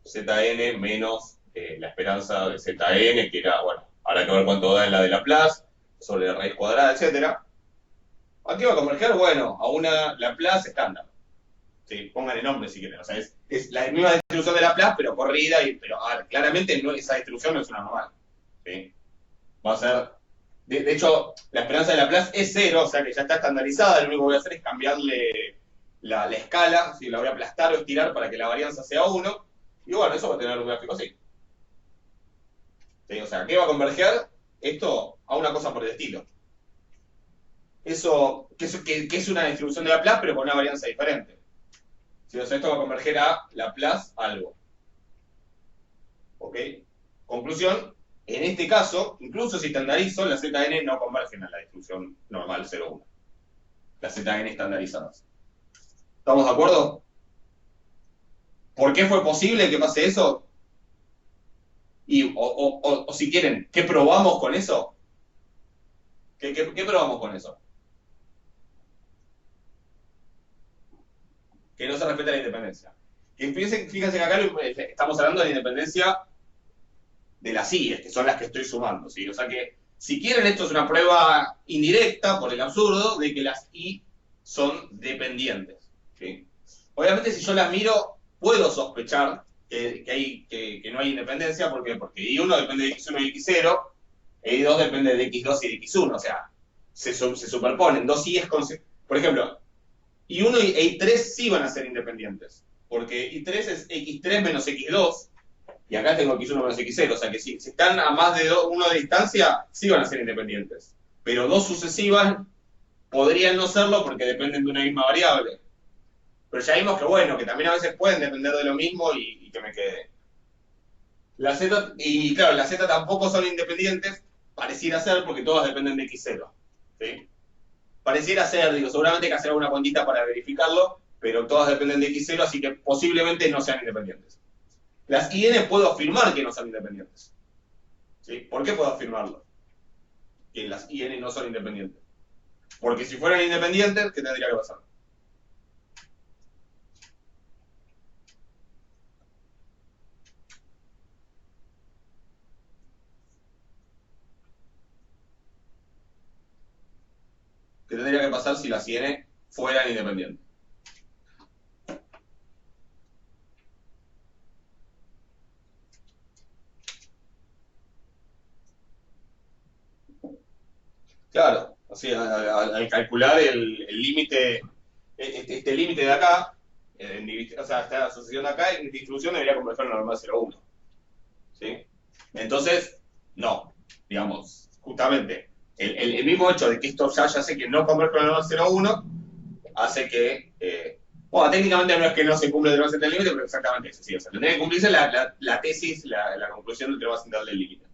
Zn menos la esperanza de Zn, que era, bueno, habrá que ver cuánto da en la de Laplace, sobre la raíz cuadrada, etc. ¿A qué va a converger? Bueno, a una Laplace estándar. Sí, pónganle nombre si quieren. O sea, es la misma distribución de Laplace, pero corrida, pero claramente no, esa distribución no es una normal. ¿Sí? Va a ser. De hecho, la esperanza de Laplace es 0, o sea que ya está estandarizada. Lo único que voy a hacer es cambiarle la escala, si la voy a aplastar o estirar para que la varianza sea 1. Y bueno, eso va a tener un gráfico así. ¿Sí? O sea, ¿qué va a converger? Esto a una cosa por el estilo. Eso, que es una distribución de Laplace, pero con una varianza diferente. ¿Sí? O sea, esto va a converger a Laplace algo. ¿Ok? Conclusión, en este caso, incluso si estandarizo, las Zn no convergen a la distribución normal 0,1. Las Zn estandarizadas. ¿Estamos de acuerdo? ¿Por qué fue posible que pase eso? Y, o si quieren, ¿qué probamos con eso? ¿Qué probamos con eso? Que no se respeta la independencia. Fíjense que acá estamos hablando de la independencia de las i's, que son las que estoy sumando, ¿sí? O sea que, si quieren, esto es una prueba indirecta, por el absurdo, de que las i son dependientes, ¿sí? Obviamente, si yo las miro, puedo sospechar que no hay independencia, ¿por qué? Porque i1 depende de x1 y x0, e i2 depende de x2 y de x1, o sea, se superponen, dos i's, por ejemplo, i1 e i3 sí van a ser independientes. porque y3 es x3 menos x2, y acá tengo x1 menos x0, o sea que si están a más de 1 de distancia, sí van a ser independientes. Pero dos sucesivas podrían no serlo porque dependen de una misma variable. Pero ya vimos que bueno, que también a veces pueden depender de lo mismo y que me quede. La Z, y claro, las Z tampoco son independientes, pareciera ser porque todas dependen de x0. ¿Sí? Pareciera ser, digo, seguramente hay que hacer alguna cuantita para verificarlo, pero todas dependen de x0, así que posiblemente no sean independientes. Las IN puedo afirmar que no son independientes. ¿Sí? ¿Por qué puedo afirmarlo? Que las IN no son independientes. Porque si fueran independientes, ¿qué tendría que pasar? ¿Qué tendría que pasar si las IN fueran independientes? Claro, así, al calcular el límite, este límite de acá, o sea, esta asociación de acá, en distribución debería converger en normal 0,1. ¿Sí? Entonces, no, digamos, justamente, el mismo hecho de que esto ya sé que no converge en normal 0,1 hace que, bueno, técnicamente no es que no se cumple el teorema central del límite, pero exactamente eso, sí, o sea, tendría que cumplirse la tesis, la conclusión del teorema central del límite.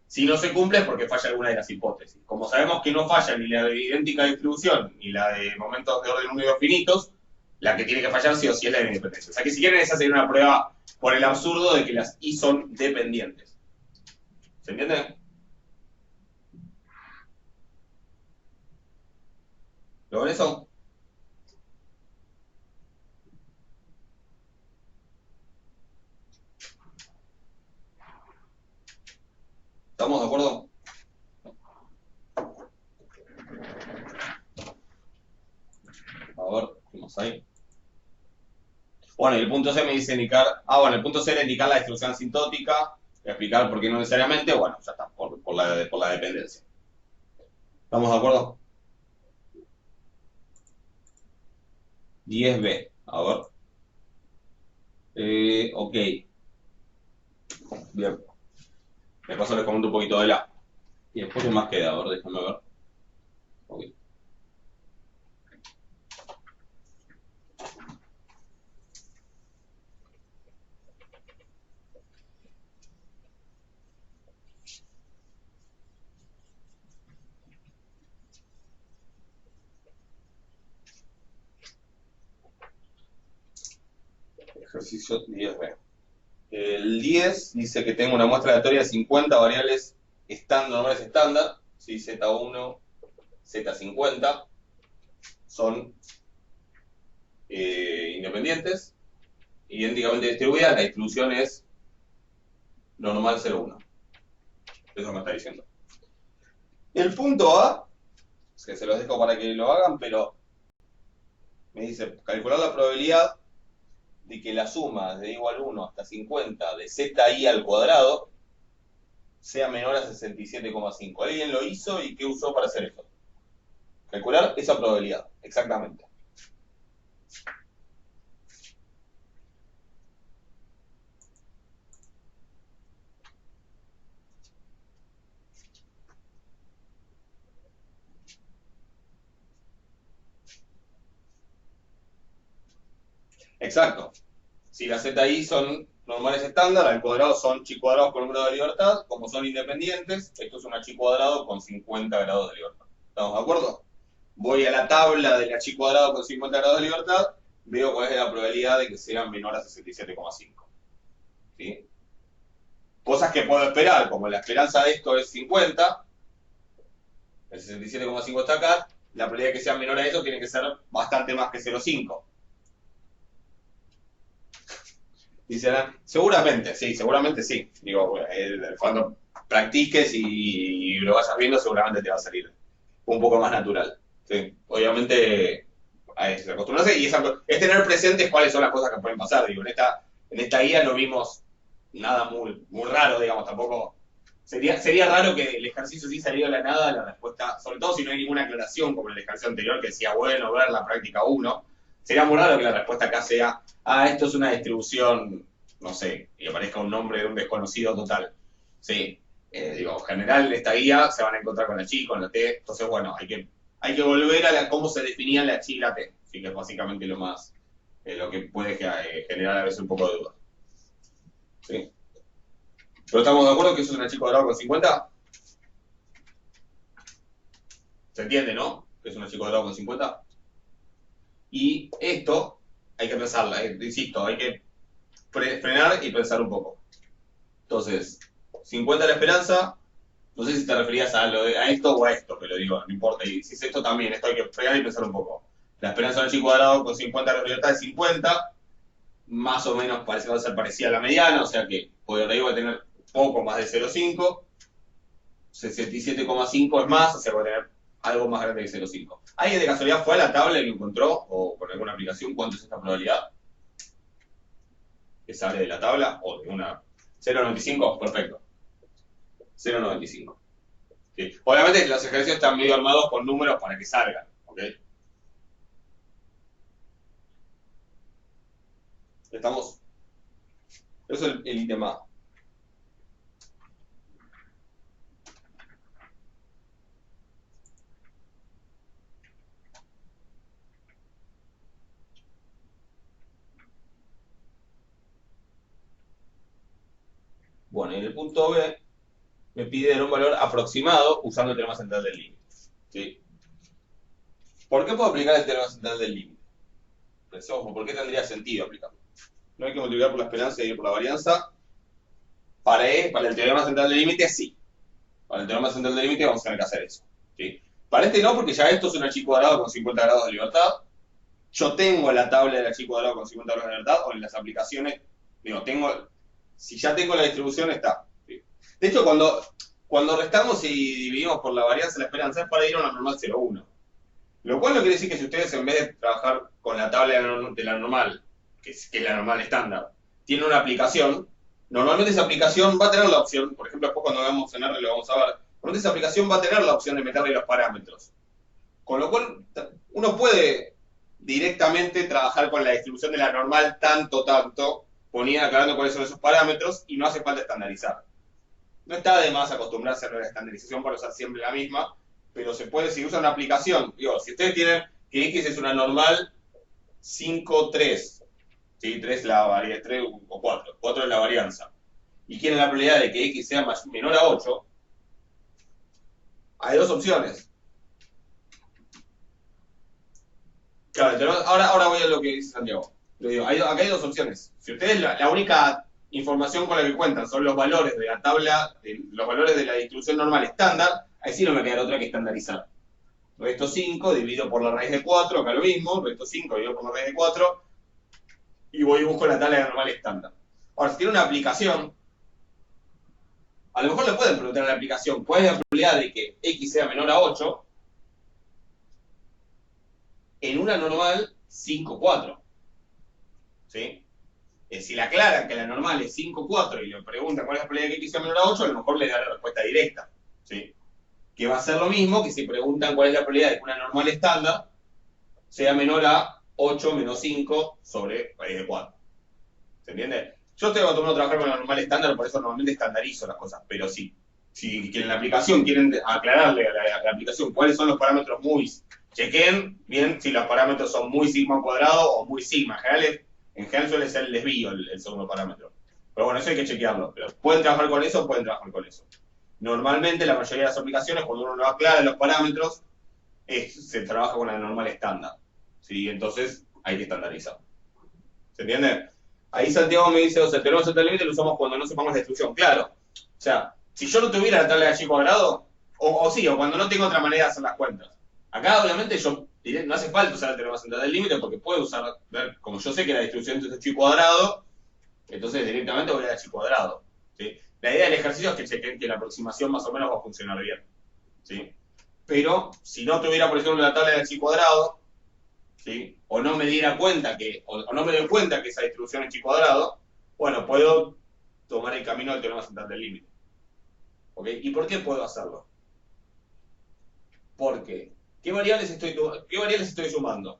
Si no se cumple es porque falla alguna de las hipótesis. Como sabemos que no falla ni la de idéntica distribución ni la de momentos de orden unido finitos, la que tiene que fallar sí o sí es la de independencia. O sea que si quieren esa sería una prueba por el absurdo de que las I son dependientes. ¿Se entiende? ¿Lo ven eso? ¿Estamos de acuerdo? A ver, ¿qué más hay? Bueno, y el punto C me dice indicar. Ah, bueno, el punto C era indicar la distribución asintótica. Explicar por qué no necesariamente. Bueno, ya está, por la dependencia. ¿Estamos de acuerdo? 10B. A ver. Ok. Bien. De paso les comento un poquito de la. Y después, ¿qué más queda? A ver, déjame ver. Ok. Ejercicio 10B. El 10 dice que tengo una muestra aleatoria de 50 variables normales estándar, ¿sí? Z1, Z50, son independientes, idénticamente distribuidas, la distribución es normal 0,1. Eso me está diciendo. El punto A, que se los dejo para que lo hagan, pero me dice calcular la probabilidad de que la suma de igual 1 hasta 50 de zi al cuadrado sea menor a 67,5. ¿Alguien lo hizo y qué usó para hacer eso? Calcular esa probabilidad, exactamente. Exacto. Si las ZI son normales estándar, al cuadrado son chi cuadrados con un grado de libertad, como son independientes, esto es una chi cuadrado con 50 grados de libertad. ¿Estamos de acuerdo? Voy a la tabla de la chi cuadrado con 50 grados de libertad, veo cuál es la probabilidad de que sean menor a 67,5. ¿Sí? Cosas que puedo esperar, como la esperanza de esto es 50, el 67,5 está acá, la probabilidad de que sea menor a eso tiene que ser bastante más que 0,5. Dice Alan, seguramente sí. Digo, cuando practiques y lo vayas viendo, seguramente te va a salir un poco más natural. ¿Sí? Obviamente, es acostumbrarse y es tener presentes cuáles son las cosas que pueden pasar. Digo, en esta guía no vimos nada muy raro, digamos, tampoco. Sería raro que el ejercicio sí saliera de la nada, la respuesta, sobre todo si no hay ninguna aclaración, como en el ejercicio anterior que decía, bueno, ver la práctica 1. Sería muy raro que la respuesta acá sea esto es una distribución, no sé, y aparezca un nombre de un desconocido total. Sí, digo, en general en esta guía se van a encontrar con la chi, con la t, entonces bueno, hay que volver a cómo se definían la chi y la t, así que es básicamente lo que puede generar a veces un poco de duda. ¿Sí? ¿Pero estamos de acuerdo que eso es una chi cuadrada con 50? ¿Se entiende, no? Que es una chi cuadrada con 50. Y esto hay que pensarla, insisto, hay que frenar y pensar un poco. Entonces, 50 la esperanza, no sé si te referías a esto o a esto, pero digo, no importa. Y si es esto también, esto hay que frenar y pensar un poco. La esperanza del chi cuadrado con 50 la libertad es 50, más o menos parece que va a ser parecida a la mediana, o sea que por arriba va a tener poco más de 0,5, 67,5 es más, o sea, va a tener algo más grande que 0,5. ¿Alguien de casualidad fue a la tabla y lo encontró, o con alguna aplicación, cuánto es esta probabilidad? ¿Que sale de la tabla? O de una 0,95, perfecto. 0,95. ¿Sí? Obviamente los ejercicios están medio armados con números para que salgan, ¿ok? Estamos. Eso es el ítem A. Bueno, y en el punto B me piden un valor aproximado usando el teorema central del límite. ¿Sí? ¿Por qué puedo aplicar el teorema central del límite? Pensemos, ¿por qué tendría sentido aplicarlo? No hay que multiplicar por la esperanza y ir por la varianza. Para el teorema central del límite, sí. Para el teorema central del límite vamos a tener que hacer eso. ¿Sí? Para este no, porque ya esto es una chi cuadrada con 50 grados de libertad. Yo tengo la tabla de la chi cuadrada con 50 grados de libertad, o en las aplicaciones, digo, si ya tengo la distribución, está. ¿Sí? De hecho, cuando restamos y dividimos por la varianza de la esperanza, es para ir a una normal 0,1. Lo cual no quiere decir que si ustedes, en vez de trabajar con la tabla de la normal, que es la normal estándar, tienen una aplicación, normalmente esa aplicación va a tener la opción, por ejemplo, después cuando hagamos en R lo vamos a ver, normalmente esa aplicación va a tener la opción de meterle los parámetros. Con lo cual, uno puede directamente trabajar con la distribución de la normal tanto, poniendo, aclarando cuáles son esos parámetros, y no hace falta estandarizar. No está de más acostumbrarse a la estandarización para usar siempre la misma, pero se puede, si usa una aplicación, digo, si ustedes tienen que X es una normal 5, 3, ¿sí? 3 la varianza, 3 o 4, 4 es la varianza, y quieren la probabilidad de que X sea menor a 8, hay dos opciones. Claro, ahora voy a lo que dice Santiago. Le digo, acá hay dos opciones. Si ustedes la única información con la que cuentan son los valores de la tabla, los valores de la distribución normal estándar, ahí sí no me queda otra que estandarizar. Resto 5 dividido por la raíz de 4, acá lo mismo, resto 5 dividido por la raíz de 4, y voy y busco la tabla de normal estándar. Ahora, si tiene una aplicación, a lo mejor le pueden preguntar a la aplicación cuál es la probabilidad de que X sea menor a 8 en una normal 5, 4. ¿Sí? Si le aclaran que la normal es 5, 4 y le preguntan cuál es la probabilidad de que X sea menor a 8, a lo mejor le da la respuesta directa. ¿Sí? Que va a ser lo mismo que si preguntan cuál es la probabilidad de que una normal estándar sea menor a 8 menos 5 sobre raíz de 4. ¿Se entiende? Yo estoy acostumbrado a trabajar con la normal estándar, por eso normalmente estandarizo las cosas, pero sí. Si en la aplicación quieren aclararle a la aplicación cuáles son los parámetros muy, chequen bien si los parámetros son muy sigma cuadrado o muy sigma. En general suele ser el desvío el segundo parámetro. Pero bueno, eso hay que chequearlo. Pero pueden trabajar con eso, pueden trabajar con eso. Normalmente la mayoría de las aplicaciones, cuando uno no aclara los parámetros, se trabaja con la normal estándar. ¿Sí? Entonces hay que estandarizar. ¿Se entiende? Ahí Santiago me dice, o sea, tenemos el límite lo usamos cuando no sepamos la distribución. Claro. O sea, si yo no tuviera la tabla de H cuadrado, o cuando no tengo otra manera de hacer las cuentas. Acá, obviamente, yo diré, no hace falta usar el teorema central del límite porque puedo usar, como yo sé que la distribución es H cuadrado, entonces directamente voy a H cuadrado. ¿Sí? La idea del ejercicio es que chequen que la aproximación más o menos va a funcionar bien. ¿Sí? Pero si no tuviera, por ejemplo, la tabla de H cuadrado, ¿sí? O no me diera cuenta o no me doy cuenta que esa distribución es chi cuadrado, bueno, puedo tomar el camino del teorema central del límite. ¿Ok? ¿Y por qué puedo hacerlo? Porque, ¿qué variables estoy sumando?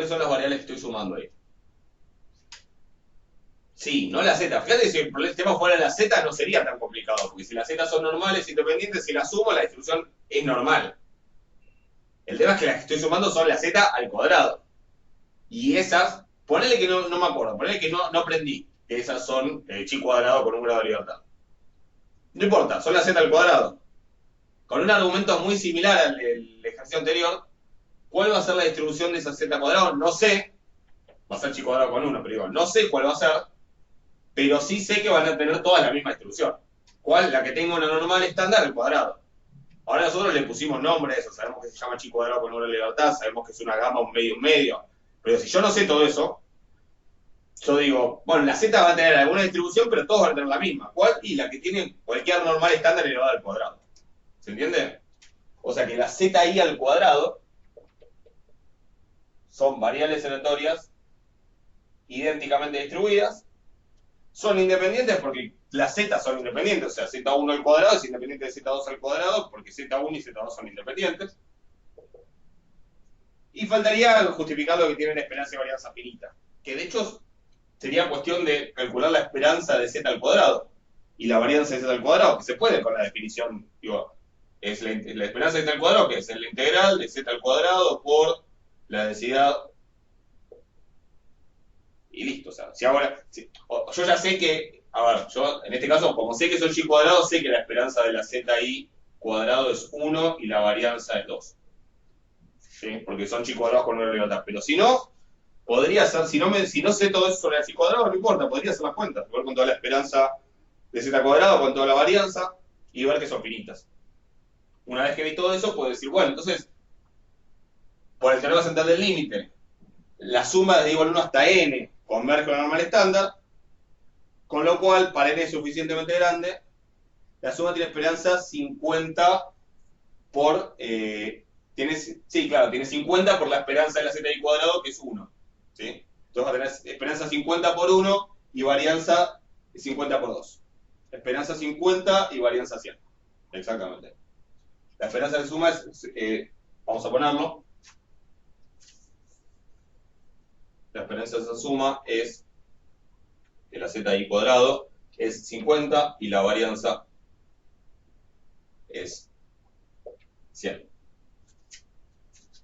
¿cuáles son las variables que estoy sumando ahí? Sí, no la z. Fíjate que si el tema fuera la z no sería tan complicado, porque si las z son normales, independientes, si las sumo, la distribución es normal. El tema es que las que estoy sumando son la z al cuadrado. Y esas, ponele que no me acuerdo, ponele que no aprendí que esas son chi cuadrado con un grado de libertad. No importa, son la z al cuadrado. Con un argumento muy similar al del ejercicio anterior, ¿cuál va a ser la distribución de esa z cuadrado? No sé, va a ser chi cuadrado con 1, pero digo, no sé cuál va a ser, pero sí sé que van a tener todas la misma distribución. ¿Cuál? La que tengo una normal estándar al cuadrado. Ahora nosotros le pusimos nombre a eso, sabemos que se llama chi cuadrado con 1 de libertad, sabemos que es una gama, un medio. Pero si yo no sé todo eso, yo digo, bueno, la z va a tener alguna distribución, pero todos van a tener la misma. ¿Cuál? Y la que tiene cualquier normal estándar elevado al cuadrado. ¿Se entiende? O sea que la zi al cuadrado son variables aleatorias idénticamente distribuidas, son independientes porque las z son independientes, o sea, z1 al cuadrado es independiente de z2 al cuadrado porque z1 y z2 son independientes. Y faltaría justificar lo que tienen esperanza y varianza finita, que de hecho sería cuestión de calcular la esperanza de z al cuadrado y la varianza de z al cuadrado, que se puede con la definición, digo, es la esperanza de z al cuadrado, que es la integral de z al cuadrado por la densidad. Y listo, o sea, si ahora, yo ya sé que, a ver, yo en este caso, como sé que son chi cuadrado, sé que la esperanza de la zi cuadrado es 1 y la varianza es 2. ¿Sí? Porque son chi cuadrados con una libertad. Pero si no, podría ser, si no sé todo eso sobre el chi cuadrado, no importa, podría hacer las cuentas, ver con toda la esperanza de z cuadrado, con toda la varianza, y ver que son finitas. Una vez que vi todo eso, puedo decir, bueno, entonces, por el teorema central del límite, la suma de igual 1 hasta n converge a la normal estándar, con lo cual, para n suficientemente grande, la suma tiene esperanza 50 por... tiene 50 por la esperanza de la zi cuadrado, que es 1. ¿Sí? Entonces va a tener esperanza 50 por 1 y varianza 50 por 2. Esperanza 50 y varianza 100. Exactamente. La esperanza de suma es... vamos a ponerlo. La esperanza de esa suma es que la zi cuadrado es 50 y la varianza es 100.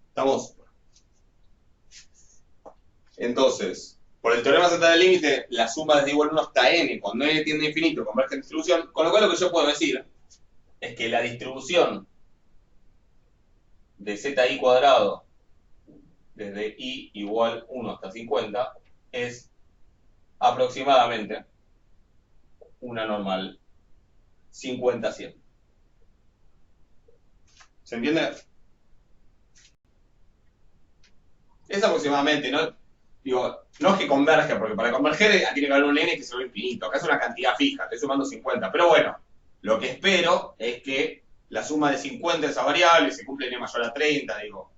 ¿Estamos? Entonces, por el teorema central del límite, la suma es de igual 1 hasta n, cuando n tiende a infinito, converge en distribución, con lo cual lo que yo puedo decir es que la distribución de zi cuadrado desde i igual 1 hasta 50 es aproximadamente una normal 50-100. ¿Se entiende? Es aproximadamente, ¿no? Digo, no es que converge, porque para converger tiene que haber un n que sea infinito. Acá es una cantidad fija, estoy sumando 50. Pero bueno, lo que espero es que la suma de 50 de esa variable se cumple n mayor a 30, digo,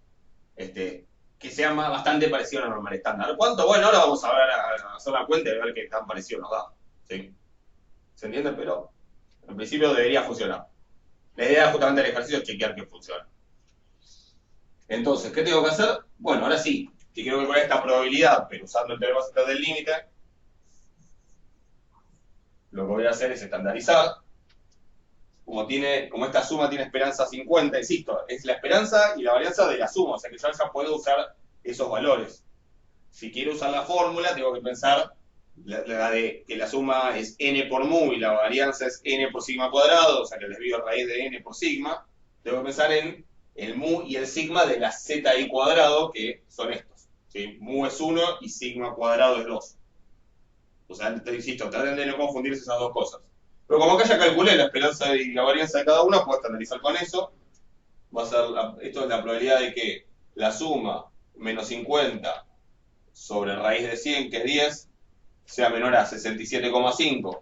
que sea bastante parecido a la normal estándar. ¿Cuánto? Bueno, ahora vamos a ver, a hacer la cuenta y ver qué tan parecido nos da. ¿Sí? ¿Se entiende? Pero en principio debería funcionar. La idea justamente del ejercicio es chequear que funciona. Entonces, ¿qué tengo que hacer? Bueno, ahora sí, si quiero calcular esta probabilidad, pero usando el teorema central del límite, lo que voy a hacer es estandarizar. Como esta suma tiene esperanza 50, insisto, es la esperanza y la varianza de la suma, o sea que yo ya puedo usar esos valores. Si quiero usar la fórmula, tengo que pensar la de que la suma es n por mu y la varianza es n por sigma cuadrado, o sea que el desvío a raíz de n por sigma. Tengo que pensar en el mu y el sigma de la zi cuadrado, que son estos. ¿Sí? Mu es 1 y sigma cuadrado es 2. O sea, te insisto, traten de no confundirse esas dos cosas. Pero como acá ya calculé la esperanza y la varianza de cada una, puedo estandarizar con eso. Va a ser esto es la probabilidad de que la suma menos 50 sobre raíz de 100, que es 10, sea menor a 67,5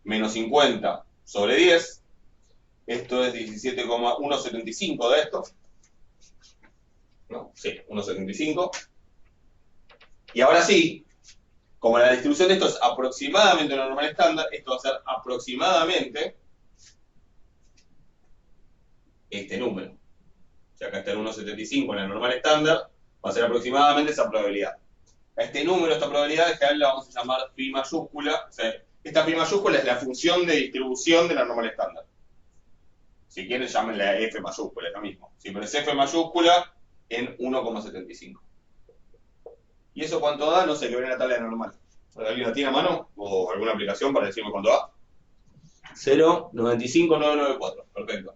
menos 50 sobre 10. Esto es 17,175 de esto. ¿No? Sí, 1,75. Y ahora sí, como la distribución de esto es aproximadamente una normal estándar, esto va a ser aproximadamente este número. O sea, acá está el 1,75 en la normal estándar, Va a ser aproximadamente esa probabilidad. A este número, esta probabilidad, en general la vamos a llamar phi mayúscula. O sea, esta phi mayúscula es la función de distribución de la normal estándar. Si quieren, llámenla f mayúscula, es lo mismo. Sí, pero es f mayúscula en 1,75. ¿Y eso cuánto da? No sé, que viene en la tabla de normal. ¿Alguien la tiene a mano? ¿O alguna aplicación para decirme cuánto da? 0,95994. Perfecto.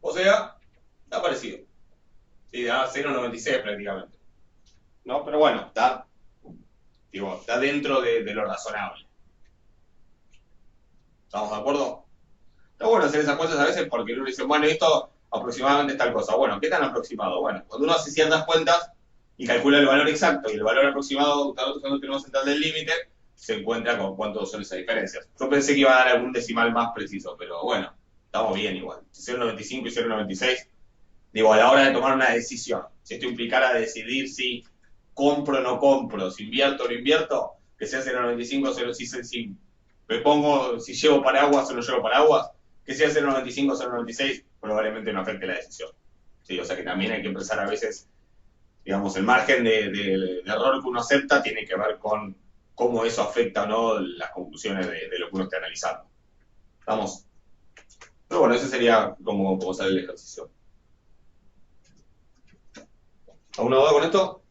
O sea, está parecido. Sí, da 0,96 prácticamente. ¿No? Pero bueno, está dentro de lo razonable. ¿Estamos de acuerdo? Está bueno hacer esas cosas a veces porque uno dice, bueno, esto aproximadamente es tal cosa. Bueno, ¿qué tan aproximado? Bueno, cuando uno hace ciertas cuentas y calcula el valor exacto y el valor aproximado, usando el teorema central del límite, se encuentra con cuántos son esas diferencias. Yo pensé que iba a dar algún decimal más preciso, pero bueno, estamos bien igual. 0,95 y 0,96. Digo, a la hora de tomar una decisión, si esto implicara decidir si compro o no compro, si invierto o no invierto, que sea 0,95, 0,6, si me pongo, si llevo paraguas o no llevo paraguas, que sea 0,95, 0,96, probablemente no afecte la decisión. Sí, o sea que también hay que empezar a veces, digamos, el margen de error que uno acepta tiene que ver con cómo eso afecta o no las conclusiones de lo que uno esté analizando. ¿Estamos? Pero bueno, ese sería como sale el ejercicio. ¿Alguna duda con esto?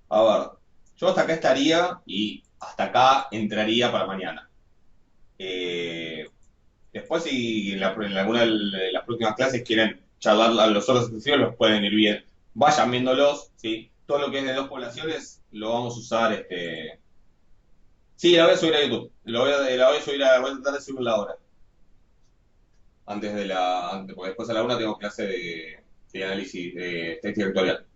A ver, yo hasta acá estaría y hasta acá entraría para mañana. Eh, Después, si en alguna de las próximas clases quieren charlar a los otros ejercicios, los pueden ir bien. Vayan viéndolos, ¿sí? Todo lo que es de dos poblaciones lo vamos a usar. Sí, la voy a subir a YouTube. La voy a subir voy a tratar de subirla ahora. Porque después a la una tengo clase de análisis de estadística vectorial.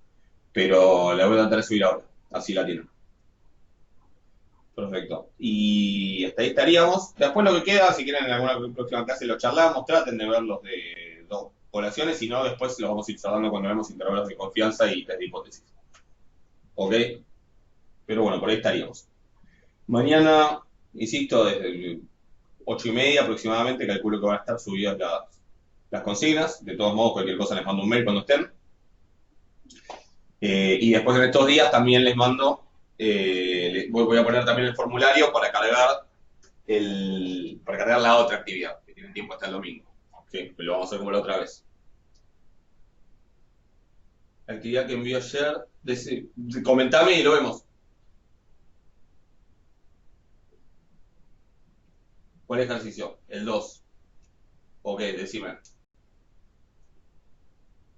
Pero la voy a tratar de subir ahora. Así la tienen. Perfecto. Y hasta ahí estaríamos. Después lo que queda, si quieren en alguna próxima clase lo charlamos, traten de ver los de dos poblaciones, si no, después los vamos a ir charlando cuando vemos intervalos de confianza y test de hipótesis. ¿Ok? Pero bueno, por ahí estaríamos. Mañana, insisto, desde 8:30 aproximadamente, calculo que van a estar subidas las consignas. De todos modos, cualquier cosa les mando un mail cuando estén. Y después en estos días también les mando, voy a poner también el formulario para cargar la otra actividad, que tienen tiempo hasta el domingo. Sí, lo vamos a hacer como la otra vez. La actividad que envió ayer, comentame y lo vemos. ¿Cuál ejercicio? El 2. Ok, decime.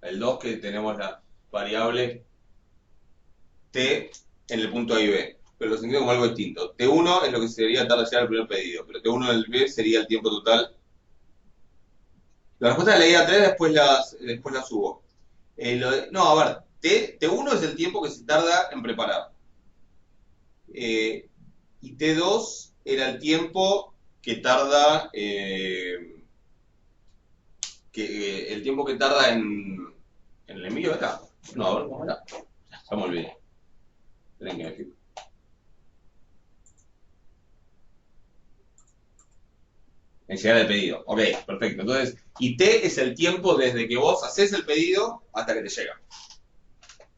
El 2 que tenemos la variable T en el punto A y B. Pero lo sentido como algo distinto. T1 es lo que sería tarde llegar al primer pedido, pero T1 del B sería el tiempo total. La respuesta de la guía 3 después la subo. No, a ver, T1 es el tiempo que se tarda en preparar. Y T2 era el tiempo que tarda, el tiempo que tarda en el envío, ¿era? No, a ver, ¿cómo era? Ya me olvidé. Tienen que decir. En llegar al pedido. Ok, perfecto. Entonces, y T es el tiempo desde que vos haces el pedido hasta que te llega.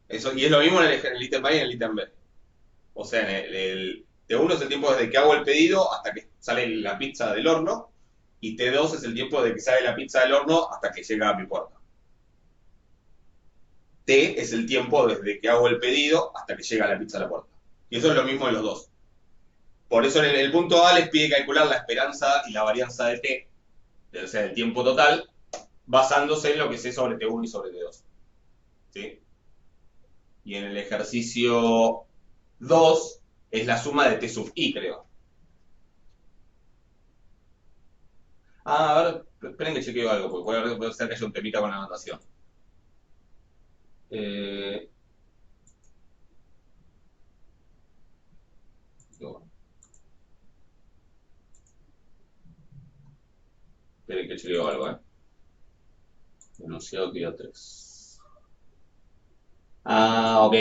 Eso, y es lo mismo en el ítem A y en el ítem B. O sea, el T1 es el tiempo desde que hago el pedido hasta que sale la pizza del horno. Y T2 es el tiempo desde que sale la pizza del horno hasta que llega a mi puerta. T es el tiempo desde que hago el pedido hasta que llega la pizza a la puerta. Y eso es lo mismo en los dos. Por eso en el punto A les pide calcular la esperanza y la varianza de T, o sea, el tiempo total, basándose en lo que sé sobre T1 y sobre T2. ¿Sí? Y en el ejercicio 2 es la suma de T sub I, creo. Ah, a ver, esperen que chequeo algo, porque puede ser que haya un temita con la anotación. Eh, esperen que chequeo algo, Enunciado día 3. Ah, ok.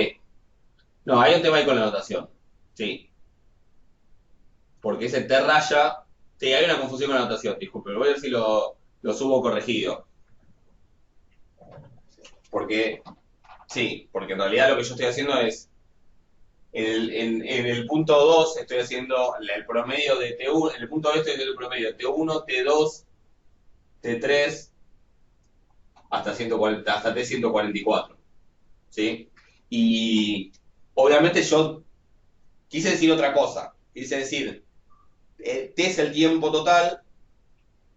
No, hay un tema ahí con la anotación. Sí, porque ese T raya. Sí, hay una confusión con la anotación, disculpe. Voy a ver si lo subo corregido. Porque, sí, porque en realidad lo que yo estoy haciendo es. En el punto 2 estoy haciendo el promedio de T1. En el punto este estoy haciendo el promedio de T1, T2, T3 hasta 140, hasta T144. ¿Sí? Y obviamente yo quise decir otra cosa. Quise decir, T es el tiempo total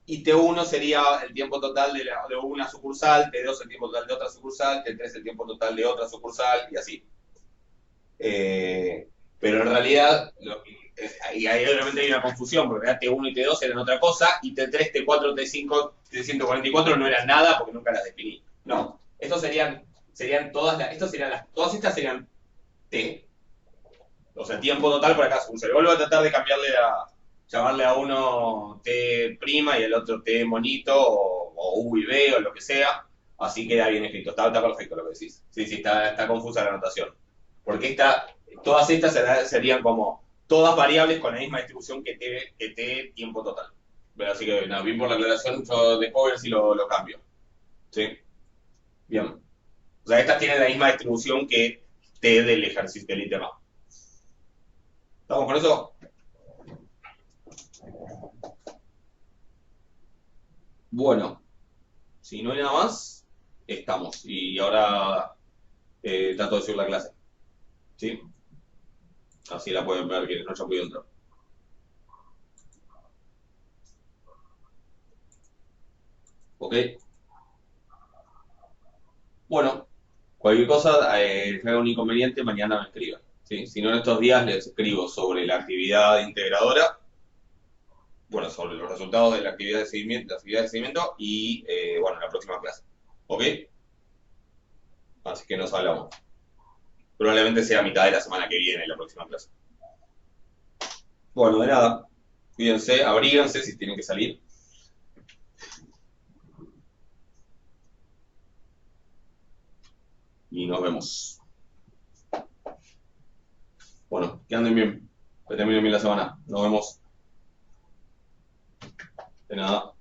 y T1 sería el tiempo total de una sucursal, T2 el tiempo total de otra sucursal, T3 el tiempo total de otra sucursal y así. Pero en realidad, y ahí obviamente hay una confusión, porque T1 y T2 eran otra cosa, y T3, T4, T5, T144 no eran nada porque nunca las definí. No, estos serían todas todas estas serían T, o sea, tiempo total por acá. Se le vuelvo a tratar de llamarle a uno T prima y el otro T monito, o U y B, o lo que sea, así queda bien escrito. Está perfecto lo que decís. Sí, sí, está confusa la anotación. Porque todas estas serían como todas variables con la misma distribución que T tiempo total. Pero así que, nada, bien por la aclaración, yo después ver si lo cambio. Sí, bien. O sea, estas tienen la misma distribución que T del ejercicio del ITMA. ¿Estamos con eso? Bueno, si no hay nada más, estamos. Y ahora trato de subir la clase. ¿Sí? Así la pueden ver quienes no hayan podido entrar. ¿Ok? Bueno, cualquier cosa, si hay un inconveniente, mañana me escriban. ¿Sí? Si no, en estos días les escribo sobre la actividad integradora, bueno, sobre los resultados de la actividad de seguimiento, y, bueno, la próxima clase. ¿Ok? Así que nos hablamos. Probablemente sea a mitad de la semana que viene la próxima clase. Bueno, de nada. Cuídense, abríguense si tienen que salir. Y nos vemos. Bueno, que anden bien. Que terminen bien la semana. Nos vemos. De nada.